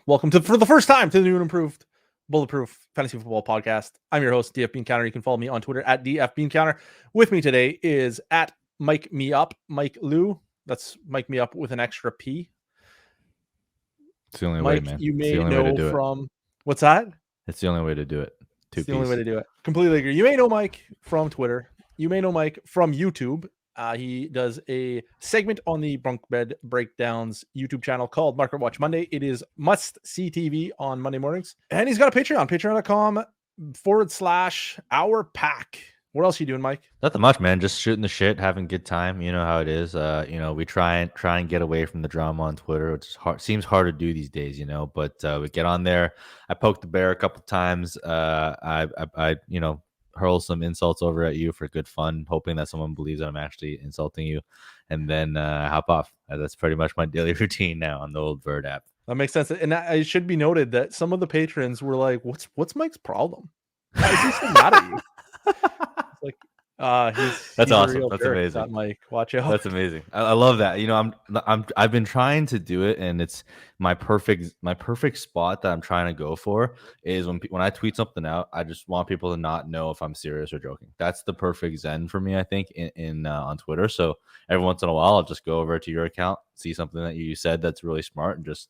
Welcome to, for the first time, to the new and improved Bulletproof Fantasy Football Podcast. I'm your host, DF Beancounter. You can follow me on Twitter at DF Beancounter. With me today is at Mike Me Up, Mike Liu. That's Mike Me Up with an extra P. It's the only Mike, way, man. you may know from... What's that? It's the only way to do it. It's the only way to do it. Completely agree. You may know Mike from Twitter. You may know Mike from YouTube. He does a segment on the Bunk Bed Breakdowns YouTube channel called Market Watch Monday. It is must-see TV on Monday mornings. And he's got a Patreon, patreon.com/our pack. What else are you doing, Mike? Nothing much, man. Just shooting the shit, having a good time. You know how it is. We try and get away from the drama on Twitter, which is hard, seems hard to do these days, but we get on there. I poked the bear a couple times. I hurl some insults over at you for good fun, hoping that someone believes that I'm actually insulting you, and then hop off. That's pretty much my daily routine now on the old Bird app. That makes sense. And it should be noted that some of the patrons were like, what's Mike's problem? Why is he so mad at you? It's like, that's awesome. That's amazing. That Mike, watch out. That's amazing. I love that. I've been trying to do it, and it's my perfect spot that I'm trying to go for is when I tweet something out, I just want people to not know if I'm serious or joking. That's the perfect zen for me, I think, in on Twitter. So every once in a while, I'll just go over to your account, see something that you said that's really smart, and just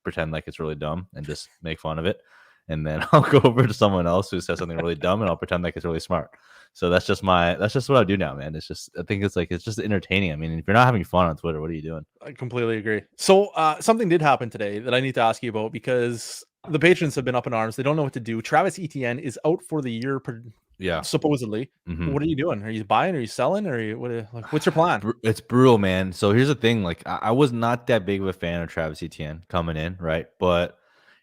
pretend like it's really dumb and just make fun of it. And then I'll go over to someone else who says something really dumb, and I'll pretend like it's really smart. So that's just what I do now, man. It's just, I think it's just entertaining. I mean, if you're not having fun on Twitter, what are you doing? I completely agree. So something did happen today that I need to ask you about, because the patrons have been up in arms. They don't know what to do. Travis Etienne is out for the year. Yeah, supposedly. Mm-hmm. What are you doing? Are you buying? Are you selling? Or what's your plan? It's brutal, man. So here's the thing. Like, I was not that big of a fan of Travis Etienne coming in, right? But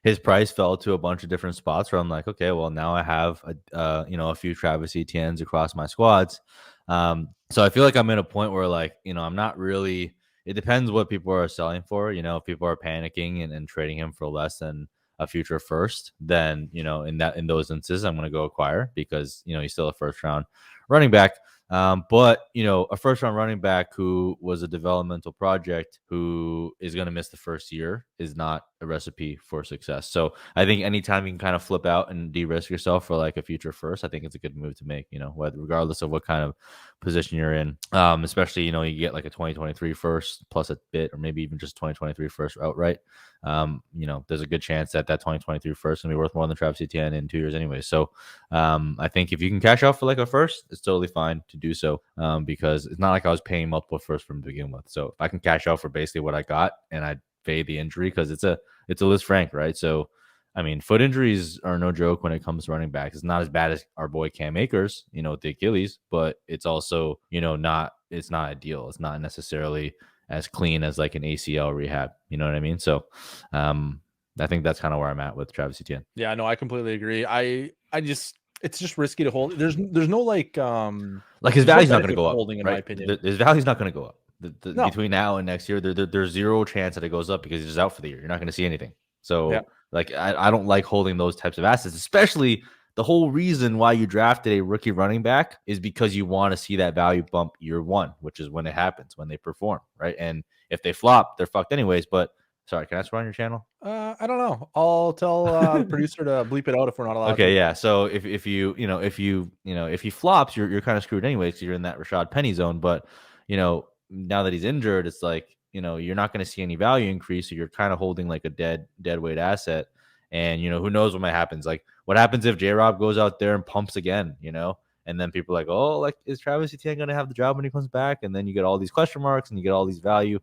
his price fell to a bunch of different spots where I'm like, okay, well, now I have a few Travis Etiennes across my squads. So I feel like I'm in a point where, like, I'm not really. It depends what people are selling for. If people are panicking and trading him for less than a future first, then in those instances, I'm going to go acquire, because he's still a first round running back. But a first round running back who was a developmental project who is going to miss the first year is not a recipe for success. So I think anytime you can kind of flip out and de-risk yourself for like a future first, I think it's a good move to make, regardless of what kind of position you're in. Especially, you get like a 2023 first plus a bit, or maybe even just 2023 first outright. There's a good chance that 2023 first can be worth more than Travis Etienne in 2 years anyway. So I think if you can cash out for like a first, it's totally fine to do so, because it's not like I was paying multiple firsts from to begin with. So if I can cash out for basically what I got and I pay the injury, because it's a Liz Frank, right? So I mean, foot injuries are no joke when it comes to running backs. It's not as bad as our boy Cam Akers, with the Achilles, but it's also, it's not ideal. It's not necessarily as clean as like an ACL rehab. You know what I mean? So I think that's kind of where I'm at with Travis Etienne. Yeah, no, I completely agree. It's just risky to hold. There's no like his value's not going to go up. Holding, in my opinion, his value's not going to go up. No. Between now and next year, there's zero chance that it goes up, because he's just out for the year. You're not going to see anything. So yeah. Like, I don't like holding those types of assets, especially the whole reason why you drafted a rookie running back is because you want to see that value bump year one, which is when it happens, when they perform, right? And if they flop, they're fucked anyways. But sorry, can I swear on your channel? I don't know. I'll tell the producer to bleep it out if we're not allowed. Okay, yeah. So if he flops, you're kind of screwed anyways, because you're in that Rashad Penny zone. But now that he's injured, it's like, you're not going to see any value increase. So you're kind of holding like a dead weight asset. And, who knows what might happen. Like, what happens if J-Rob goes out there and pumps again, and then people are like, oh, like, is Travis Etienne going to have the job when he comes back? And then you get all these question marks and you get all these value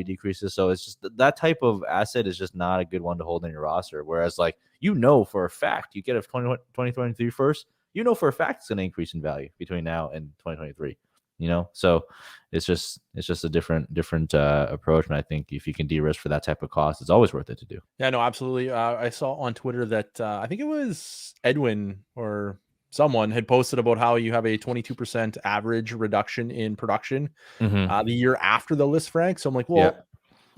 decreases. So it's just that type of asset is just not a good one to hold in your roster. Whereas, like, for a fact, you get a 2023 first, for a fact it's going to increase in value between now and 2023. So it's just a different approach. And I think if you can de-risk for that type of cost, it's always worth it to do. Yeah, no, absolutely. I saw on Twitter that I think it was Edwin or someone had posted about how you have a 22% average reduction in production the year after the Liz Frank. So I'm like, well,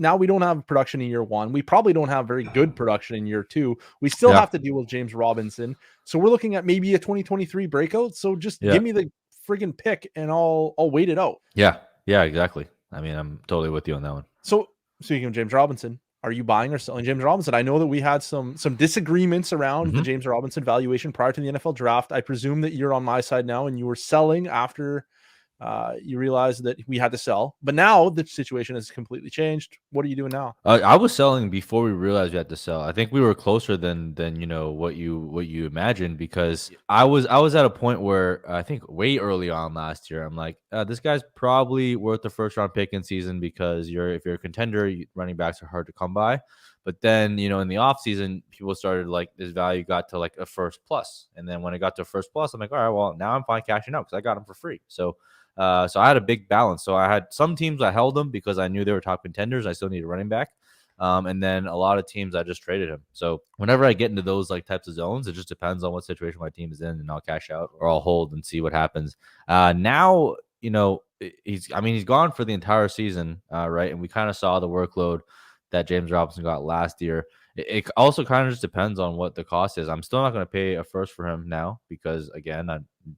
now we don't have production in year 1. We probably don't have very good production in year 2. We still have to deal with James Robinson. So we're looking at maybe a 2023 breakout. So just give me the friggin' pick and I'll wait it out. Yeah, exactly. I mean, I'm totally with you on that one. So speaking of James Robinson, are you buying or selling James Robinson? I know that we had some disagreements around the James Robinson valuation prior to the NFL draft. I presume that you're on my side now and you were selling after you realized that we had to sell, but now the situation has completely changed. What are you doing now? I was selling before we realized we had to sell. I think we were closer than what you imagined, because I was at a point where I think way early on last year, I'm like, this guy's probably worth the first round pick in season, because if you're a contender, running backs are hard to come by. But then, in the offseason, people started like this value got to like a first plus. And then when it got to first plus, I'm like, all right, well, now I'm fine cashing out because I got him for free. So I had a big balance. So I had some teams I held them because I knew they were top contenders. I still needed a running back. And then a lot of teams I just traded him. So whenever I get into those like types of zones, it just depends on what situation my team is in, and I'll cash out or I'll hold and see what happens. Now, he's gone for the entire season, right? And we kind of saw the workload that James Robinson got last year. It also kind of just depends on what the cost is. I'm still not going to pay a first for him now because, again,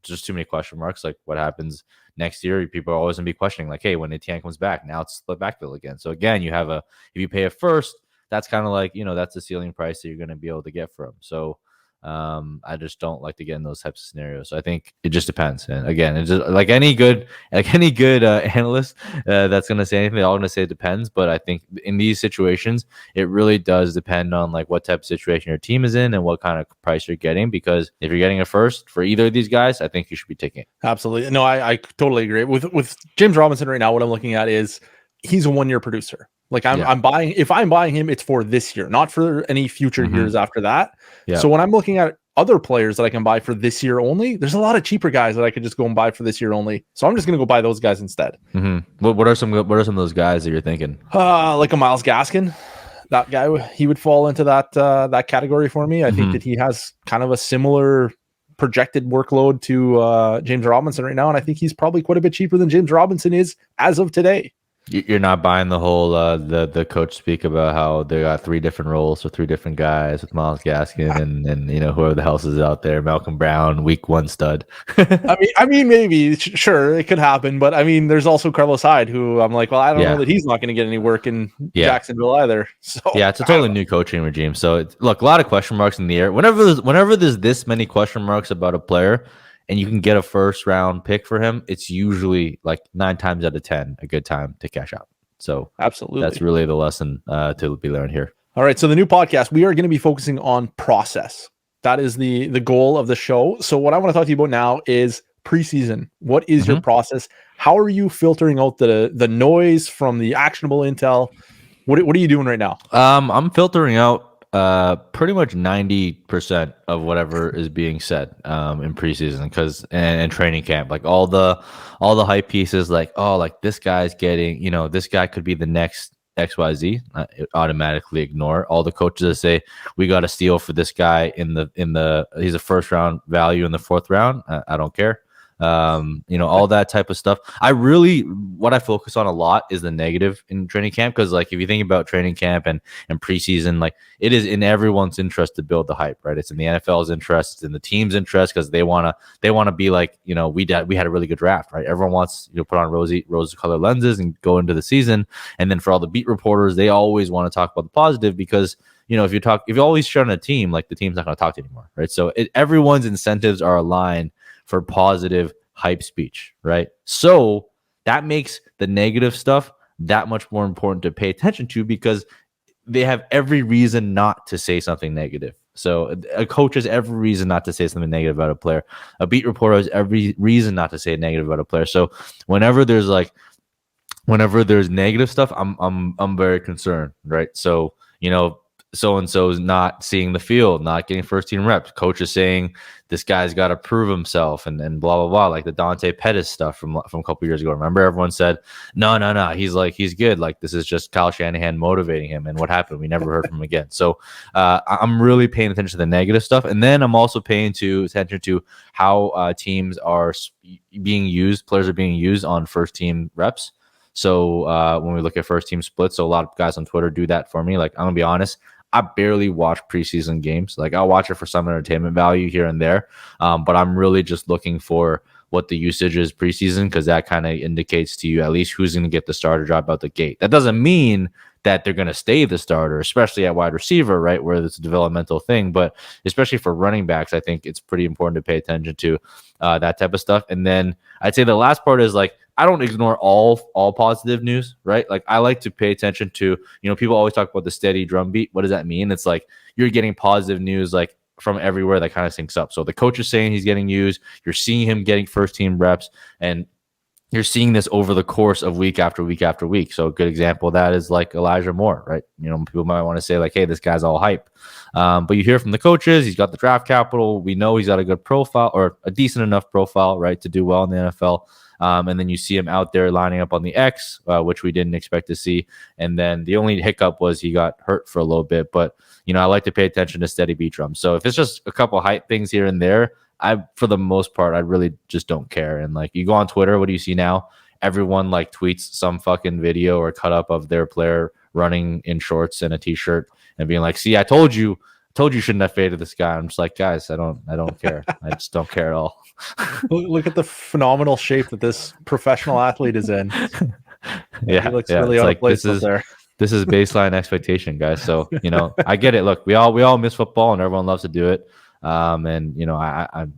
just too many question marks. Like, what happens next year? People are always going to be questioning, like, hey, when Etienne comes back, now it's split backfill again. So, again, if you pay a first, that's kind of like, that's the ceiling price that you're going to be able to get for him. So, I just don't like to get in those types of scenarios. So I think it just depends. And again, it's just like any good analyst that's going to say anything, they're all going to say it depends. But I think in these situations, it really does depend on like what type of situation your team is in and what kind of price you're getting. Because if you're getting a first for either of these guys, I think you should be taking it. Absolutely. No, I totally agree with James Robinson right now. What I'm looking at is he's a 1-year producer. Like I'm buying, if I'm buying him, it's for this year, not for any future years after that. Yeah. So when I'm looking at other players that I can buy for this year only, there's a lot of cheaper guys that I could just go and buy for this year only. So I'm just going to go buy those guys instead. What are some of those guys that you're thinking? Like a Myles Gaskin. That guy, he would fall into that category for me. I think that he has kind of a similar projected workload to James Robinson right now. And I think he's probably quite a bit cheaper than James Robinson is as of today. You're not buying the whole the coach speak about how they got 3 different roles for 3 different guys with Myles Gaskin and whoever the else is out there, Malcolm Brown, week 1 stud. I mean, maybe sure it could happen, but I mean, there's also Carlos Hyde, who I'm like, well, I don't know that he's not going to get any work in Jacksonville either. So it's a totally new coaching regime. So look, a lot of question marks in the air. Whenever there's this many question marks about a player, and you can get a first round pick for him, it's usually like 9 times out of 10 a good time to cash out. So absolutely, that's really the lesson to be learned here. All right, so the new podcast, we are going to be focusing on process. That is the goal of the show. So what I want to talk to you about now is preseason. What is your process? How are you filtering out the noise from the actionable intel? What are you doing right now? I'm filtering out pretty much 90% of whatever is being said in preseason and training camp. Like all the hype pieces, like, oh, like this guy's getting, this guy could be the next XYZ. I automatically ignore all the coaches that say we got to steal for this guy he's a first round value in the 4th round. I don't care. All that type of stuff. What I focus on a lot is the negative in training camp. Cause like, if you think about training camp and preseason, like it is in everyone's interest to build the hype, right? It's in the NFL's interest, it's in the team's interest. Cause they want to be like, we had a really good draft, right? Everyone wants, put on rose colored lenses and go into the season. And then for all the beat reporters, they always want to talk about the positive because, if you always shut on a team, like the team's not going to talk to you anymore, right? So everyone's incentives are aligned for positive hype speech, right? So that makes the negative stuff that much more important to pay attention to because they have every reason not to say something negative. So a coach has every reason not to say something negative about a player. A beat reporter has every reason not to say negative about a player. So whenever there's negative stuff, I'm very concerned, right? So, so-and-so is not seeing the field, not getting first team reps. Coach is saying this guy's got to prove himself and blah, blah, blah. Like the Dante Pettis stuff from a couple years ago. Remember everyone said, no. He's good. Like this is just Kyle Shanahan motivating him. And what happened? We never heard from him again. So I'm really paying attention to the negative stuff. And then I'm also paying attention to how teams are being used, players are being used on first team reps. So when we look at first team splits, so a lot of guys on Twitter do that for me. Like, I'm gonna be honest, I barely watch preseason games. Like, I'll watch it for some entertainment value here and there, but I'm really just looking for what the usage is preseason, because that kind of indicates to you at least who's going to get the starter job out the gate. That doesn't mean that they're going to stay the starter, especially at wide receiver, right, where it's a developmental thing. But especially for running backs, I think it's pretty important to pay attention to that type of stuff. And then I'd say the last part is, like, I don't ignore all positive news, right? Like, I like to pay attention to, people always talk about the steady drumbeat. What does that mean? It's like you're getting positive news, like, from everywhere that kind of syncs up. So the coach is saying he's getting used. You're seeing him getting first team reps, and you're seeing this over the course of week after week after week. So a good example of that is like Elijah Moore, right? People might want to say like, hey, this guy's all hype. But you hear from the coaches, he's got the draft capital. We know he's got a good profile, or a decent enough profile, right, to do well in the NFL. And then you see him out there lining up on the X, which we didn't expect to see. And then the only hiccup was he got hurt for a little bit. But, I like to pay attention to steady beat drums. So if it's just a couple hype things here and there, for the most part, I really just don't care. And like, you go on Twitter, what do you see now? Everyone like tweets some fucking video or cut up of their player running in shorts and a t-shirt and being like, see, I told you shouldn't have faded this guy. I'm just like, guys, I don't care. I just don't care at all. Look at the phenomenal shape that this professional athlete is in. Yeah, he looks really it's out like, of place up there. This is baseline expectation, guys. So, I get it. Look, we all miss football and everyone loves to do it. And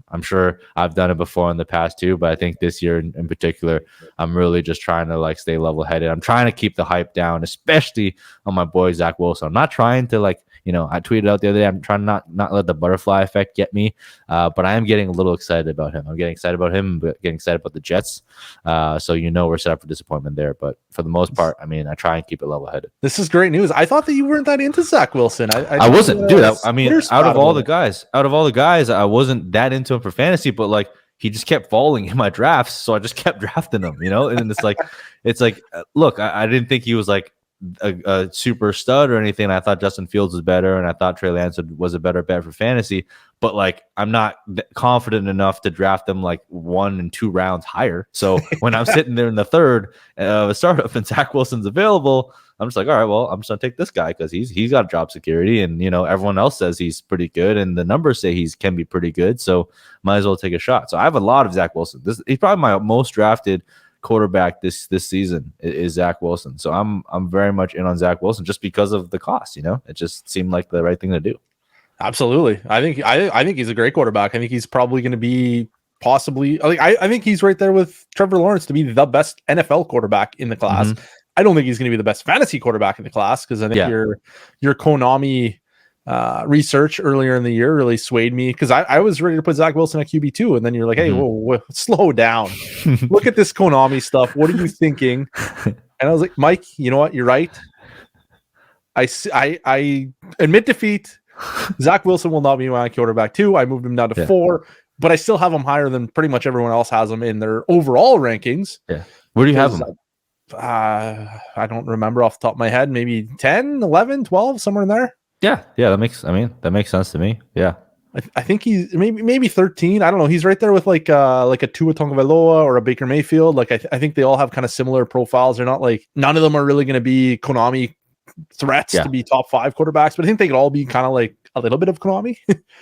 I'm sure I've done it before in the past too, but I think this year in particular, I'm really just trying to like stay level headed. I'm trying to keep the hype down, especially on my boy Zach Wilson. I'm not trying to like, I tweeted out the other day, I'm trying to not let the butterfly effect get me, but I am getting a little excited about him. I'm getting excited about him, but getting excited about the Jets. So we're set up for disappointment there. But for the most part, I mean, I try and keep it level headed. This is great news. I thought that you weren't that into Zach Wilson. I wasn't, dude. I mean, out of all the guys, I wasn't that into him for fantasy, but like, he just kept falling in my drafts, so I just kept drafting him, And it's like, look, I didn't think he was like a super stud or anything. I thought Justin Fields was better, and I thought Trey Lance was a better bet for fantasy. But like, I'm not confident enough to draft them like 1 and 2 rounds higher. So when I'm sitting there in the third startup and Zach Wilson's available, I'm just like, all right, well, I'm just gonna take this guy because he's got job security, and everyone else says he's pretty good, and the numbers say he can be pretty good. So might as well take a shot. So I have a lot of Zach Wilson. He's probably my most drafted quarterback this season is Zach Wilson. So I'm very much in on Zach Wilson just because of the cost. It just seemed like the right thing to do. Absolutely. I think he's a great quarterback. I think he's probably going to be possibly like I think he's right there with Trevor Lawrence to be the best NFL quarterback in the class. Mm-hmm. I don't think he's going to be the best fantasy quarterback in the class, because I think your Konami research earlier in the year really swayed me, because I was ready to put Zach Wilson at QB2, and then you're like, hey, whoa, slow down. Look at this Konami stuff. What are you thinking? And I was like, Mike, you know what? You're right. I admit defeat. Zach Wilson will not be my quarterback 2. I moved him down to 4, but I still have him higher than pretty much everyone else has him in their overall rankings. Yeah. Where do you have him? I don't remember off the top of my head. Maybe 10, 11, 12, somewhere in there. Yeah. That makes sense to me. Yeah. I think he's maybe 13. I don't know. He's right there with like a Tua Tagovailoa or a Baker Mayfield. Like I think they all have kind of similar profiles. They're not like, none of them are really going to be Konami threats to be top 5 quarterbacks, but I think they could all be kind of like a little bit of Konami.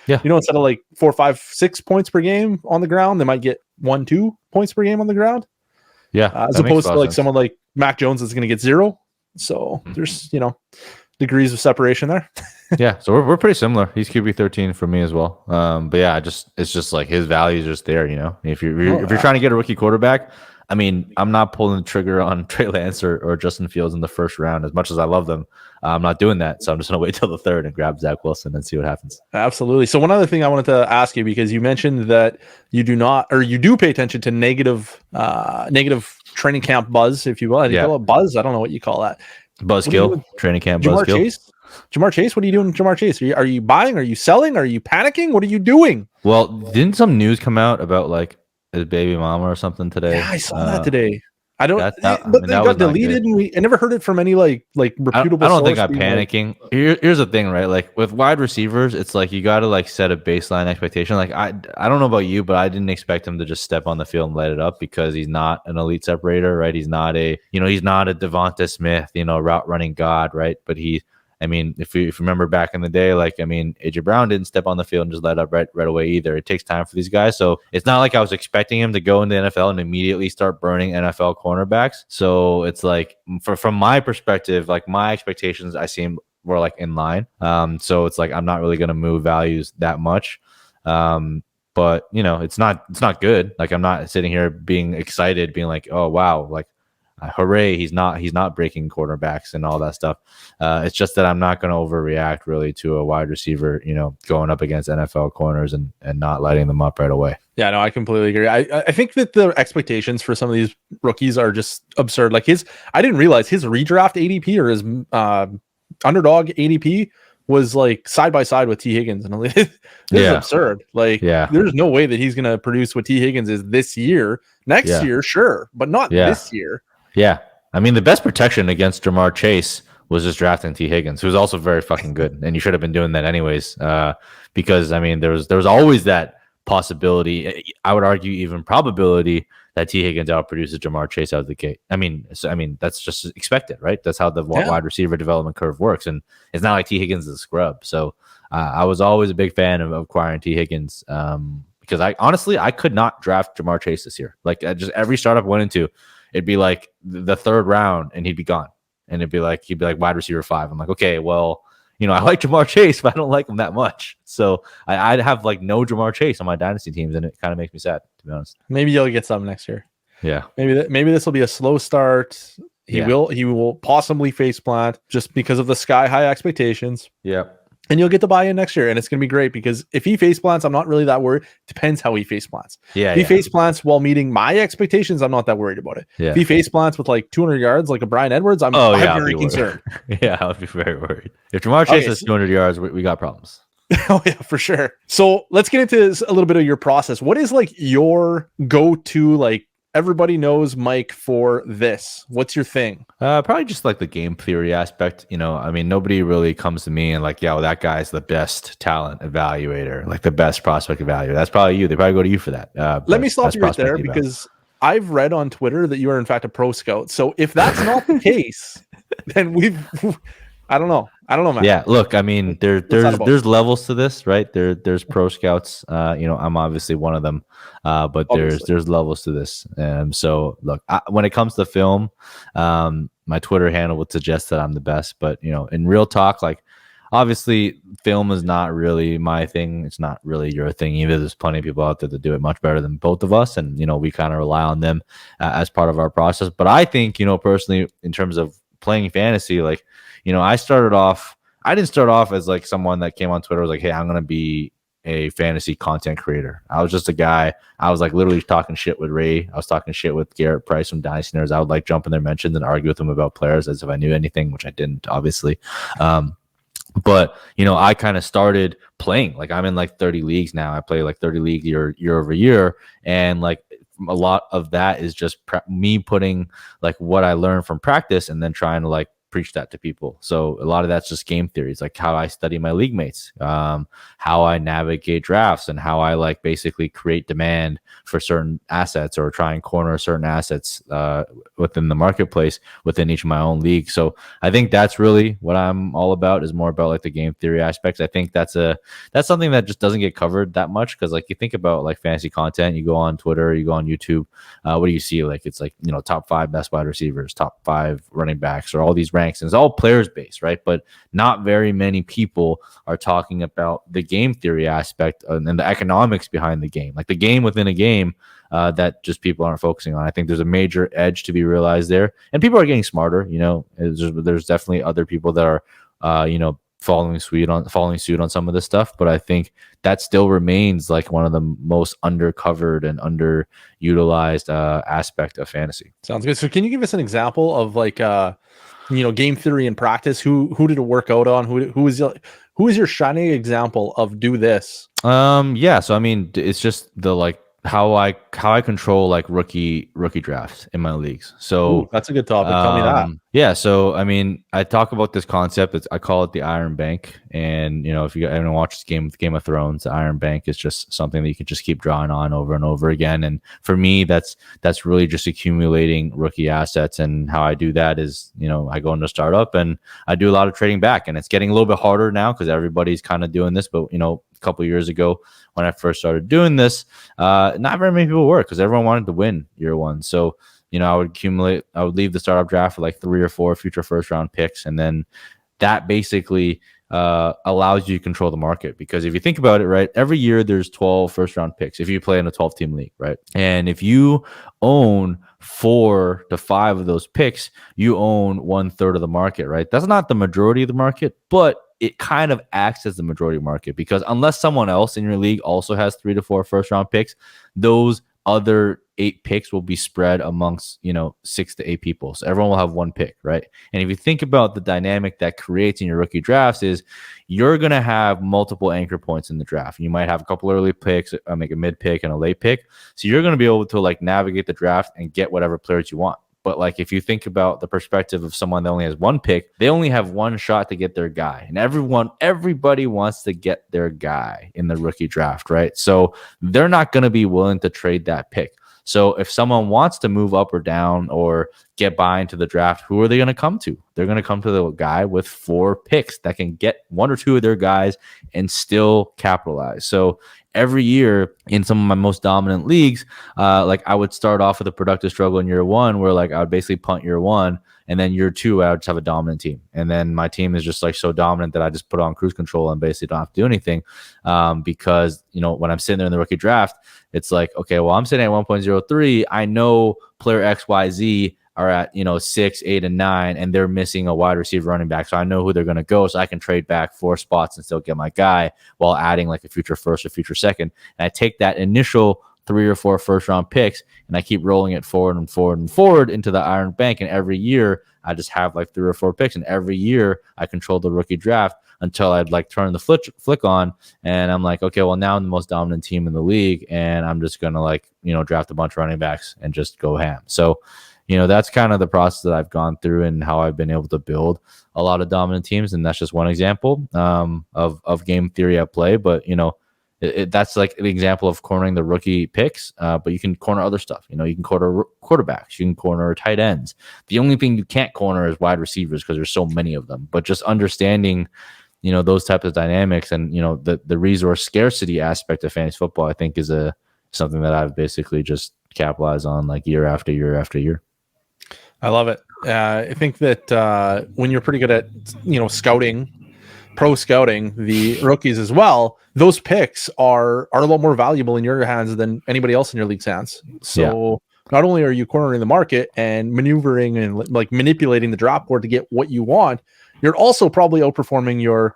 Yeah. Instead of like 4, 5, 6 points per game on the ground, they might get 1, 2 points per game on the ground. Yeah. As opposed to like someone like Mac Jones that's going to get 0. So there's, degrees of separation there. Yeah. So we're pretty similar. He's QB 13 for me as well. But yeah, it's just like his value is just there, If you're trying to get a rookie quarterback, I mean, I'm not pulling the trigger on Trey Lance or Justin Fields in the first round. As much as I love them, I'm not doing that. So I'm just going to wait till the 3rd and grab Zach Wilson and see what happens. Absolutely. So one other thing I wanted to ask you, because you mentioned that you do pay attention to negative training camp buzz, if you will. You call it buzz? I don't know what you call that. Buzzkill, training camp buzzkill. Jamar Chase, what are you doing, Jamar Chase? Are you buying? Are you selling? Are you panicking? What are you doing? Well, didn't some news come out about like his baby mama or something today? Yeah, I saw that today. I don't, but they got deleted, and I never heard it from any like reputable. I don't think source I'm panicking. Here's the thing, right? Like with wide receivers, it's like you got to like set a baseline expectation. Like I don't know about you, but I didn't expect him to just step on the field and light it up because he's not an elite separator, right? He's not a Devonta Smith, route running god, right? But I mean, if you remember back in the day, like, I mean, AJ Brown didn't step on the field and just light up right away either. It takes time for these guys. So it's not like I was expecting him to go in the NFL and immediately start burning NFL cornerbacks. So it's like, from my perspective, like my expectations, I seem were like in line. So it's like, I'm not really going to move values that much. But it's not good. Like I'm not sitting here being excited, being like, oh, wow, like, hooray, he's not breaking quarterbacks and all that stuff. It's just that I'm not going to overreact really to a wide receiver, going up against NFL corners and not lighting them up right away. Yeah, no, I completely agree. I think that the expectations for some of these rookies are just absurd. Like I didn't realize his redraft ADP or his underdog ADP was like side by side with T. Higgins, and this is absurd. Like, there's no way that he's going to produce what T. Higgins is this year. Next year, sure, but not this year. Yeah. I mean, the best protection against Jamar Chase was just drafting T. Higgins, who's also very fucking good. And you should have been doing that anyways. Because I mean, there was always that possibility. I would argue even probability that T. Higgins outproduces Jamar Chase out of the gate. I mean, that's just expected, right? That's how the wide receiver development curve works. And it's not like T. Higgins is a scrub. So I was always a big fan of acquiring T. Higgins. Because I could not draft Jamar Chase this year. Like just every startup I went into, it'd be like the third round and he'd be gone. And he'd be like wide receiver 5. I'm like, okay, well, I like Jamar Chase, but I don't like him that much. So I'd have like no Jamar Chase on my dynasty teams, and it kind of makes me sad, to be honest. Maybe you'll get some next year. Yeah. Maybe this will be a slow start. He will possibly face plant just because of the sky high expectations. Yeah. And you'll get to buy in next year, and it's going to be great because if he face plants, I'm not really that worried. Depends how he face plants. Yeah, if he face plants while meeting my expectations, I'm not that worried about it. Yeah. If he face plants with like 200 yards, like a Bryan Edwards, I'm very concerned. Yeah, I would be very worried. If Jamar Chase has 200 yards, we got problems. Oh yeah, for sure. So let's get into a little bit of your process. What is like your go-to, like everybody knows Mike for this? What's your thing? Probably just like the game theory aspect. I mean, nobody really comes to me and like, yeah, well, that guy's the best talent evaluator, like the best prospect evaluator. That's probably you. They probably go to you for that. Let me stop you right there because I've read on Twitter that you are in fact a pro scout. So if that's not the case, then I don't know, man. Yeah, look, I mean, there's levels to this, right? There's pro scouts. I'm obviously one of them, but there's levels to this. So look, when it comes to film, my Twitter handle would suggest that I'm the best, but in real talk, like obviously film is not really my thing. It's not really your thing either. There's plenty of people out there that do it much better than both of us, and we kind of rely on them as part of our process. But I think personally, in terms of playing fantasy, like I didn't start off as like someone that came on Twitter was like, hey, I'm gonna be a fantasy content creator. I was just a guy. I was like literally talking shit with Ray. I was talking shit with Garrett Price from Dynasty Nerds. I would like jump in their mentions and argue with them about players as if I knew anything, which I didn't, obviously. But I kind of started playing. Like I'm in like 30 leagues now. I play like 30 leagues year over year, and like a lot of that is just me putting like what I learned from practice and then trying to like preach that to people. So a lot of that's just game theories, like how I study my league mates, how I navigate drafts, and how I like basically create demand for certain assets or try and corner certain assets within the marketplace within each of my own league. So I think that's really what I'm all about, is more about like the game theory aspects. I think that's something that just doesn't get covered that much, because like you think about like fantasy content, you go on Twitter, you go on YouTube, what do you see? Like it's like top 5 best wide receivers, top 5 running backs, or all these ranks, and it's all players based, right? But not very many people are talking about the game theory aspect and the economics behind the game, like the game within a game, that just people aren't focusing on. I think there's a major edge to be realized there, and people are getting smarter. There's definitely other people that are following suit on some of this stuff, but I think that still remains like one of the most undercovered and underutilized aspect of fantasy. Sounds good. So can you give us an example of like game theory in practice? Who did it work out on? Who is your shining example of do this? Yeah. So I mean, it's just the like how I control like rookie drafts in my leagues. Ooh, So that's a good topic. Tell me that. yeah, so I mean, I talk about this concept. I call it the Iron Bank, and if you haven't watched Game of Thrones, the Iron Bank is just something that you can just keep drawing on over and over again. And for me, that's really just accumulating rookie assets. And how I do that is, I go into a startup and I do a lot of trading back, and it's getting a little bit harder now because everybody's kind of doing this. But a couple of years ago when I first started doing this, not very many people were, because everyone wanted to win year one. So I would leave the startup draft for like 3 or 4 future first round picks. And then that basically allows you to control the market. Because if you think about it, right, every year there's 12 first round picks if you play in a 12 team league, right? And if you own 4 to 5 of those picks, you own 1/3 of the market, right? That's not the majority of the market, but it kind of acts as the majority market, because unless someone else in your league also has 3 to 4 first round picks, those other 8 picks will be spread amongst 6 to 8 people, so everyone will have 1 pick, right? And if you think about the dynamic that creates in your rookie drafts, is you're going to have multiple anchor points in the draft. You might have a couple early picks, make a mid pick and a late pick, so you're going to be able to like navigate the draft and get whatever players you want. But like, if you think about the perspective of someone that only has 1 pick, they only have 1 shot to get their guy. And everybody wants to get their guy in the rookie draft, right? So they're not going to be willing to trade that pick. So if someone wants to move up or down or get by into the draft, who are they going to come to? They're going to come to the guy with 4 picks that can get 1 or 2 of their guys and still capitalize. So every year in some of my most dominant leagues, like I would start off with a productive struggle in year 1, where like I would basically punt year 1, and then year 2 I would just have a dominant team, and then my team is just like so dominant that I just put on cruise control and basically don't have to do anything, because when I'm sitting there in the rookie draft, it's like, okay, well, I'm sitting at 1.03. I know player XYZ are at 6, 8, and 9, and they're missing a wide receiver, running back, so I know who they're going to go, so I can trade back 4 spots and still get my guy while adding like a future first or future second. And I take that initial 3 or 4 first round picks and I keep rolling it forward and forward and forward into the Iron Bank, and every year I just have like 3 or 4 picks, and every year I control the rookie draft until I'd like turn the flick on, and I'm like, okay, well, now I'm the most dominant team in the league, and I'm just gonna like draft a bunch of running backs and just go ham. So that's kind of the process that I've gone through and how I've been able to build a lot of dominant teams. And that's just one example of game theory at play. But, that's like the example of cornering the rookie picks. But you can corner other stuff. You can corner quarterbacks. You can corner tight ends. The only thing you can't corner is wide receivers, because there's so many of them. But just understanding, those types of dynamics and, the resource scarcity aspect of fantasy football, I think is something that I've basically just capitalized on like year after year after year. I love it. I think that when you're pretty good at, scouting, pro scouting the rookies as well, those picks are a lot more valuable in your hands than anybody else in your league's hands. So not only are you cornering the market and maneuvering and like manipulating the draft board to get what you want, you're also probably outperforming your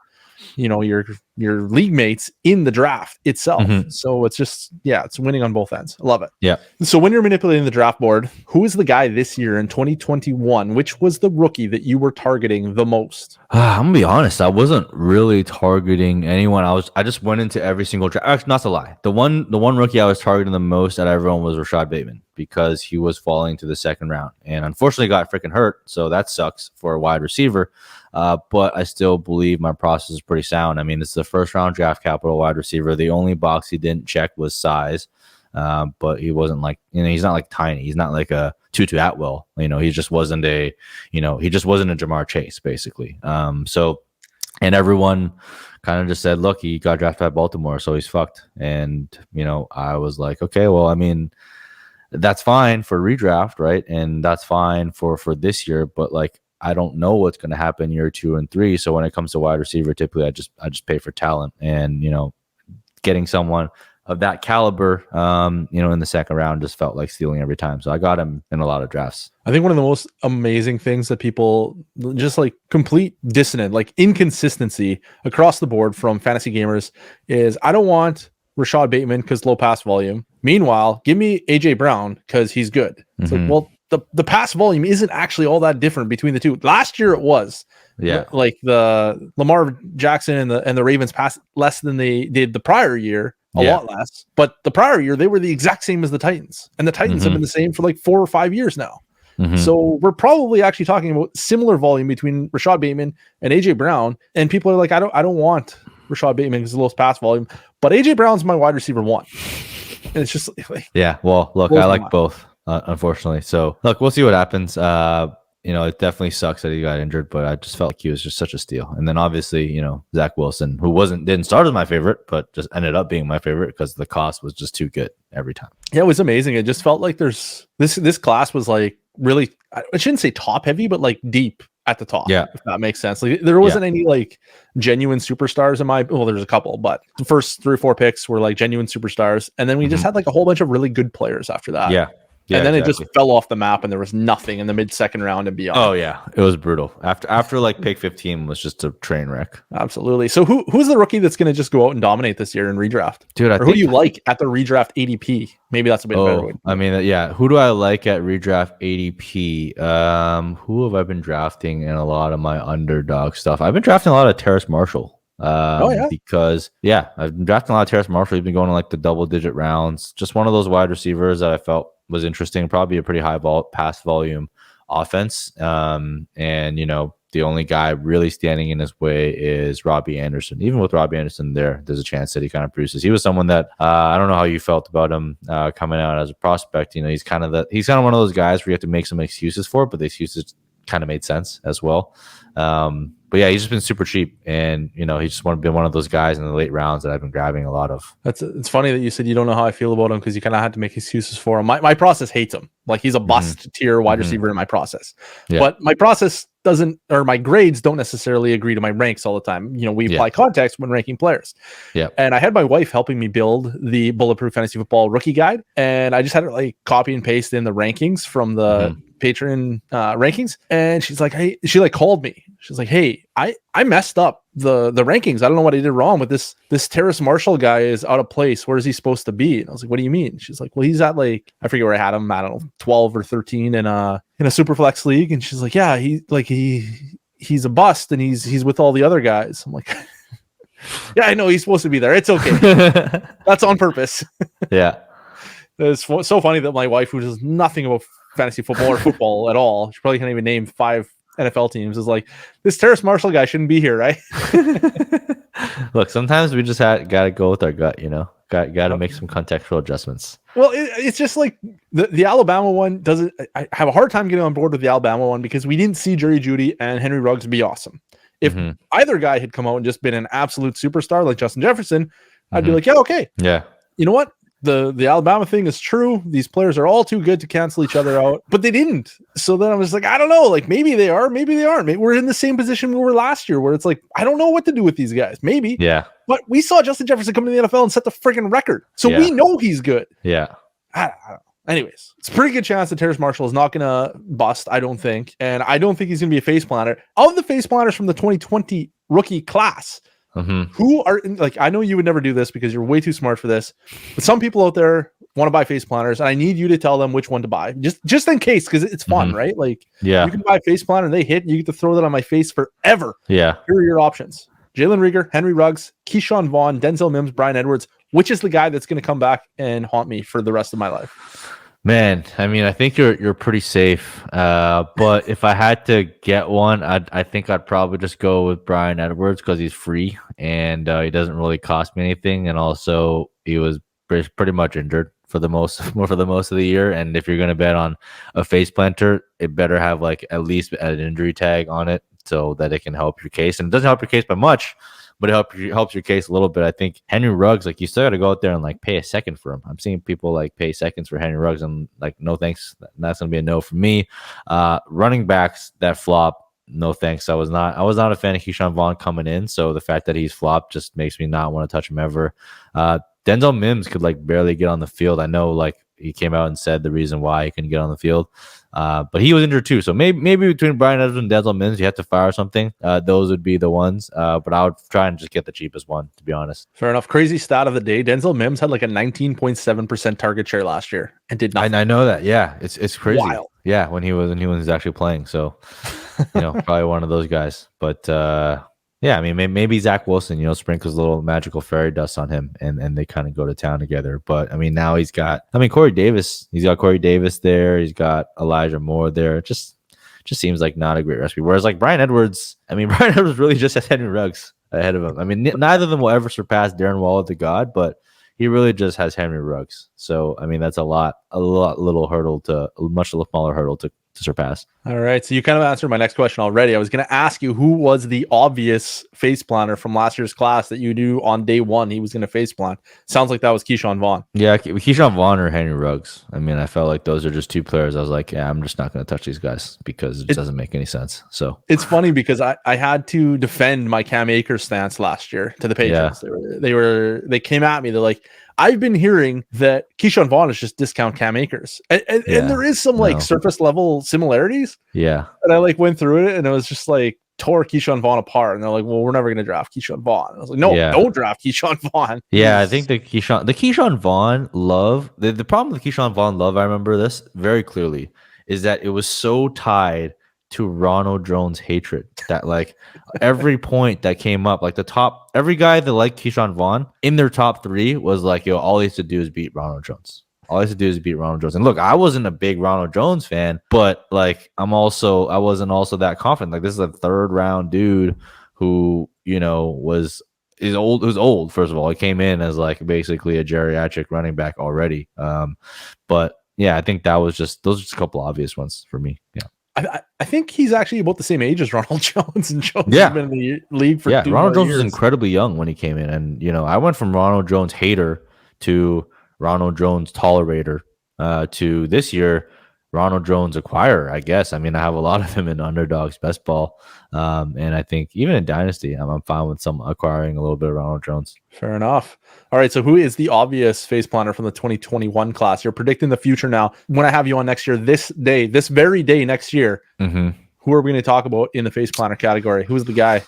league mates in the draft itself. Mm-hmm. So it's just, it's winning on both ends. I love it. Yeah. So when you're manipulating the draft board, who is the guy this year in 2021? Which was the rookie that you were targeting the most? I'm gonna be honest. I wasn't really targeting anyone. I just went into every single draft. Actually, not to lie. The one rookie I was targeting the most out of everyone was Rashad Bateman, because he was falling to the 2nd round and unfortunately got freaking hurt. So that sucks for a wide receiver. But I still believe my process is pretty sound. I mean, it's the 1st round draft capital wide receiver. The only box he didn't check was size. But he wasn't like, he's not like tiny. He's not like a Tutu Atwell. He just wasn't a Jamar Chase, basically. So, and everyone kind of just said, look, he got drafted by Baltimore, so he's fucked. And, I was like, okay, well, I mean, that's fine for redraft, right? And that's fine for this year, but like, I don't know what's going to happen year 2 and 3. So when it comes to wide receiver, typically I just pay for talent, and, getting someone of that caliber, in the 2nd round just felt like stealing every time. So I got him in a lot of drafts. I think one of the most amazing things that people just like complete dissonant, like inconsistency across the board from fantasy gamers is, I don't want Rashad Bateman because low pass volume. Meanwhile, give me AJ Brown because he's good. It's like, well, the pass volume isn't actually all that different between the two. Last year it was. Yeah. Like the Lamar Jackson and the Ravens passed less than they did the prior year. a lot less. But the prior year, they were the exact same as the Titans. And the Titans have been the same for like 4 or 5 years now. So we're probably actually talking about similar volume between Rashad Bateman and AJ Brown. And people are like, I don't want Rashad Bateman because the lowest pass volume, but AJ Brown's my wide receiver 1. And it's just like, yeah. Well, look, I like both, unfortunately. So look, we'll see what happens. It definitely sucks that he got injured, but I just felt like he was just such a steal. And then obviously, Zach Wilson, who didn't start as my favorite, but just ended up being my favorite because the cost was just too good every time. Yeah, it was amazing. It just felt like there's this class was like really, I shouldn't say top heavy, but like deep at the top. Yeah, if that makes sense. Like there wasn't any like genuine superstars there's a couple, but the first 3 or 4 picks were like genuine superstars, and then we just had like a whole bunch of really good players after that. Yeah, and then it just fell off the map, and there was nothing in the mid-second round and beyond. Oh yeah, it was brutal. After like pick 15 was just a train wreck. Absolutely. So who's the rookie that's going to just go out and dominate this year in redraft, dude? Who do you like at the redraft ADP? Maybe that's a bit better. I mean, yeah. Who do I like at redraft ADP? Who have I been drafting in a lot of my underdog stuff? I've been drafting a lot of Terrace Marshall. Because I've been drafting a lot of Terrace Marshall. He's been going to like the double-digit rounds. Just one of those wide receivers that I felt was interesting. Probably a pretty high pass volume offense. And the only guy really standing in his way is Robbie Anderson. Even with Robbie Anderson there's a chance that he kind of produces. He was someone that I don't know how you felt about him coming out as a prospect. He's kind of one of those guys where you have to make some excuses for, but the excuses kind of made sense as well. But yeah, he's just been super cheap, and he's just been one of those guys in the late rounds that I've been grabbing a lot of. It's funny that you said you don't know how I feel about him because you kind of had to make excuses for him. My process hates him. Like he's a bust tier wide receiver in my process. Yeah. But my process my grades don't necessarily agree to my ranks all the time. We apply context when ranking players. Yeah. And I had my wife helping me build the Bulletproof Fantasy Football rookie guide, and I just had to like copy and paste in the rankings from the Patreon rankings, and she's like, hey, she like called me. She's like, hey, I messed up the rankings. I don't know what I did wrong with this Terrace Marshall guy is out of place. Where is he supposed to be? And I was like, what do you mean? She's like, well, he's at like, I forget where I had him. I don't know, 12 or 13 in a Superflex league. And she's like, yeah, he's a bust, and he's with all the other guys. I'm like, yeah, I know he's supposed to be there. It's okay. That's on purpose. Yeah. It's so funny that my wife, who does nothing about fantasy football or football at all, she probably can't even name 5 NFL teams, is like, this Terrace Marshall guy shouldn't be here, right? Look, sometimes we just got to go with our gut, got to make some contextual adjustments. Well, it's just like the Alabama one doesn't. I have a hard time getting on board with the Alabama one because we didn't see Jerry Jeudy and Henry Ruggs be awesome. If either guy had come out and just been an absolute superstar like Justin Jefferson, I'd be like, yeah, okay. Yeah. You know what? The Alabama thing is true. These players are all too good to cancel each other out, but they didn't. So then I was like, I don't know. Like maybe they are, maybe they aren't. Maybe we're in the same position we were last year, where it's like, I don't know what to do with these guys. Maybe. Yeah. But we saw Justin Jefferson come to the NFL and set the freaking record. So we know he's good. Yeah. I don't know. Anyways, it's a pretty good chance that Terrace Marshall is not going to bust, I don't think. And I don't think he's going to be a face planter. Of the face planters from the 2020 rookie class, who are like, I know you would never do this because you're way too smart for this, but some people out there want to buy face planters, and I need you to tell them which one to buy, just in case, because it's fun, right? Like, you can buy a face planter and they hit, you get to throw that on my face forever. Yeah. Here are your options: Jalen Reagor, Henry Ruggs, Keyshawn Vaughn, Denzel Mims, Bryan Edwards. Which is the guy that's going to come back and haunt me for the rest of my life? Man, I mean, I think you're pretty safe. But if I had to get one, I think I'd probably just go with Bryan Edwards because he's free and he doesn't really cost me anything. And also, he was pretty much injured for the most of the year. And if you're going to bet on a face planter, it better have like at least an injury tag on it so that it can help your case. And it doesn't help your case by much, but it helps your case a little bit. I think Henry Ruggs, like, you still got to go out there and like pay a second for him. I'm seeing people like pay seconds for Henry Ruggs, and like, no thanks. That's gonna be a no for me. Running backs that flop, no thanks. I was not a fan of Keyshawn Vaughn coming in, so the fact that he's flopped just makes me not want to touch him ever. Denzel Mims could like barely get on the field. I know like he came out and said the reason why he couldn't get on the field. But he was injured too. So maybe between Bryan Edwards and Denzel Mims, you have to fire something. Those would be the ones. But I would try and just get the cheapest one, to be honest. Fair enough. Crazy stat of the day: Denzel Mims had like a 19.7% target share last year and did nothing. I know that. Yeah, it's crazy. Wild. Yeah, when he was actually playing. So probably one of those guys. But yeah, Yeah, I mean, maybe Zach Wilson, sprinkles a little magical fairy dust on him, and they kind of go to town together. But I mean, now Corey Davis. He's got Corey Davis there. He's got Elijah Moore there. Just seems like not a great recipe. Whereas like Brian Edwards, I mean, Brian Edwards really just has Henry Ruggs ahead of him. I mean, neither of them will ever surpass Darren Waller to God, but he really just has Henry Ruggs. So I mean, that's a much smaller hurdle to surpass. All right. So you kind of answered my next question already. I was going to ask you who was the obvious face planter from last year's class that you knew on day one he was going to face plant. Sounds like that was Keyshawn Vaughn. Yeah, Keyshawn Vaughn or Henry Ruggs. I mean, I felt like those are just two players. I was like, yeah, I'm just not going to touch these guys because it doesn't make any sense. So it's funny because I had to defend my Cam Akers stance last year to the Patriots. Yeah. They came at me. They're like, I've been hearing that Keyshawn Vaughn is just discount Cam Akers. And there is some like surface level similarities. Yeah. And I like went through it and it was just like tore Keyshawn Vaughn apart. And they're like, well, we're never going to draft Keyshawn Vaughn. And I was like, no, don't draft Keyshawn Vaughn. Yeah, I think the Keyshawn Vaughn love, the problem with Keyshawn Vaughn love, I remember this very clearly, is that it was so tied to Ronald Jones hatred that like every point that came up, like every guy that liked Keyshawn Vaughn in their top three was like, yo, all he has to do is beat Ronald Jones. All he has to do is beat Ronald Jones. And look, I wasn't a big Ronald Jones fan, but like I wasn't also that confident. Like this is a third round dude who, was old. First of all, he came in as like basically a geriatric running back already. But yeah, I think those are just a couple obvious ones for me. Yeah. I think he's actually about the same age as Ronald Jones, and Jones has been in the league for 2 Ronald Jones years. was incredibly young when he came in, and I went from Ronald Jones hater to Ronald Jones tolerator to this year Ronald Jones acquirer, I guess. I mean, I have a lot of him in Underdogs Best Ball, and I think even in Dynasty, I'm fine with some acquiring a little bit of Ronald Jones. Fair enough. All right, so who is the obvious face planter from the 2021 class? You're predicting the future now. When I have you on next year, this very day next year, who are we going to talk about in the face planter category? Who's the guy?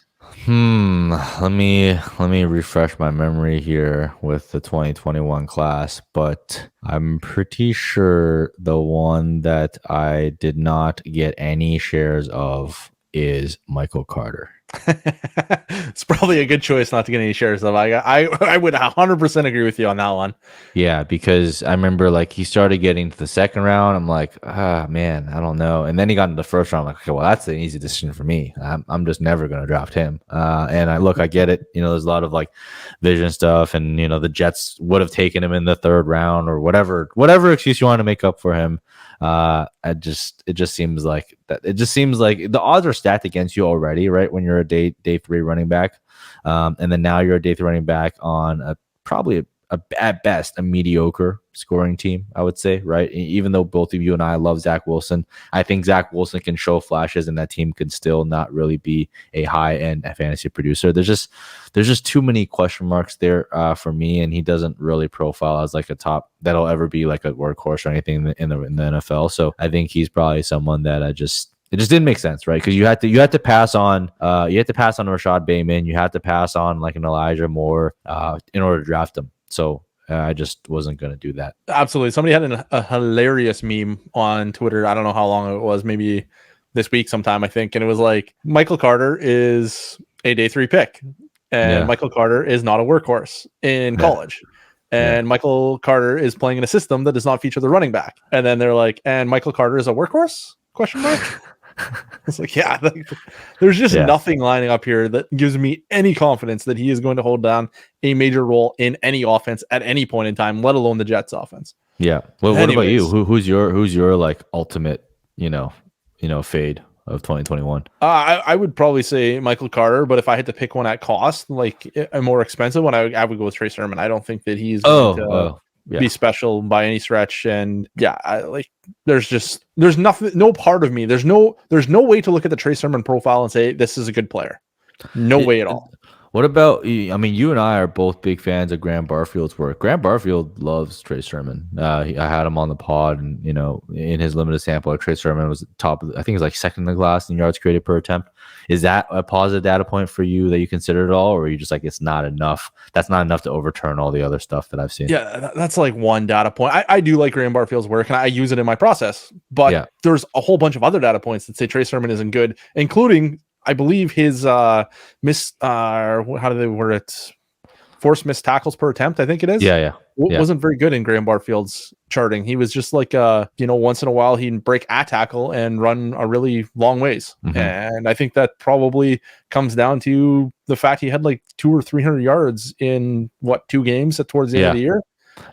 Let me refresh my memory here with the 2021 class, but I'm pretty sure the one that I did not get any shares of is Michael Carter. It's probably a good choice not to get any shares of. I would 100% agree with you on that one. Yeah, because I remember like he started getting to the second round. I'm like, man, I don't know. And then he got into the first round. I'm like, okay, well, that's an easy decision for me. I'm just never going to draft him. And I get it. There's a lot of like vision stuff, and the Jets would have taken him in the third round or whatever excuse you want to make up for him. It just seems like the odds are stacked against you already, right? When you're a day 3 running back, and then now you're a day 3 running back on probably at best a mediocre scoring team, I would say, right? Even though both of you and I love Zach Wilson, I think Zach Wilson can show flashes, and that team can still not really be a high-end fantasy producer. There's just too many question marks there for me, and he doesn't really profile as like a top that'll ever be like a workhorse or anything in the NFL. So I think he's probably someone that it just didn't make sense, right? Because you had to pass on Rashad Bateman, you had to pass on like an Elijah Moore in order to draft him. So I just wasn't going to do that. Absolutely. Somebody had a hilarious meme on Twitter. I don't know how long it was, maybe this week sometime, I think. And it was like, Michael Carter is a day 3 pick. And Michael Carter is not a workhorse in college. And Michael Carter is playing in a system that does not feature the running back. And then they're like, and Michael Carter is a workhorse? Question mark. It's like, there's just nothing lining up here that gives me any confidence that he is going to hold down a major role in any offense at any point in time, let alone the Jets offense. Yeah. Well, what about you? Who's your like ultimate, fade of 2021? I would probably say Michael Carter, but if I had to pick one at cost, like a more expensive one, I would go with Trey Sermon. I don't think that he's going to be special by any stretch. And there's nothing, no part of me. There's no way to look at the Trey Sermon profile and say this is a good player. No way at all. What about, I mean, you and I are both big fans of Graham Barfield's work. Graham Barfield loves Trey Sermon. I had him on the pod, and, in his limited sample, Trey Sermon was top, I think it was like second in the class in yards created per attempt. Is that a positive data point for you that you consider at all? Or are you just like, it's not enough? That's not enough to overturn all the other stuff that I've seen. Yeah, that's like one data point. I do like Graham Barfield's work, and I use it in my process. But there's a whole bunch of other data points that say Trey Sermon isn't good, including I believe his how do they word it? Forced missed tackles per attempt, I think it is. Yeah. Wasn't very good in Graham Barfield's charting. He was just like, once in a while he'd break a tackle and run a really long ways. Mm-hmm. And I think that probably comes down to the fact he had like 200 or 300 yards in 2 games towards the end of the year.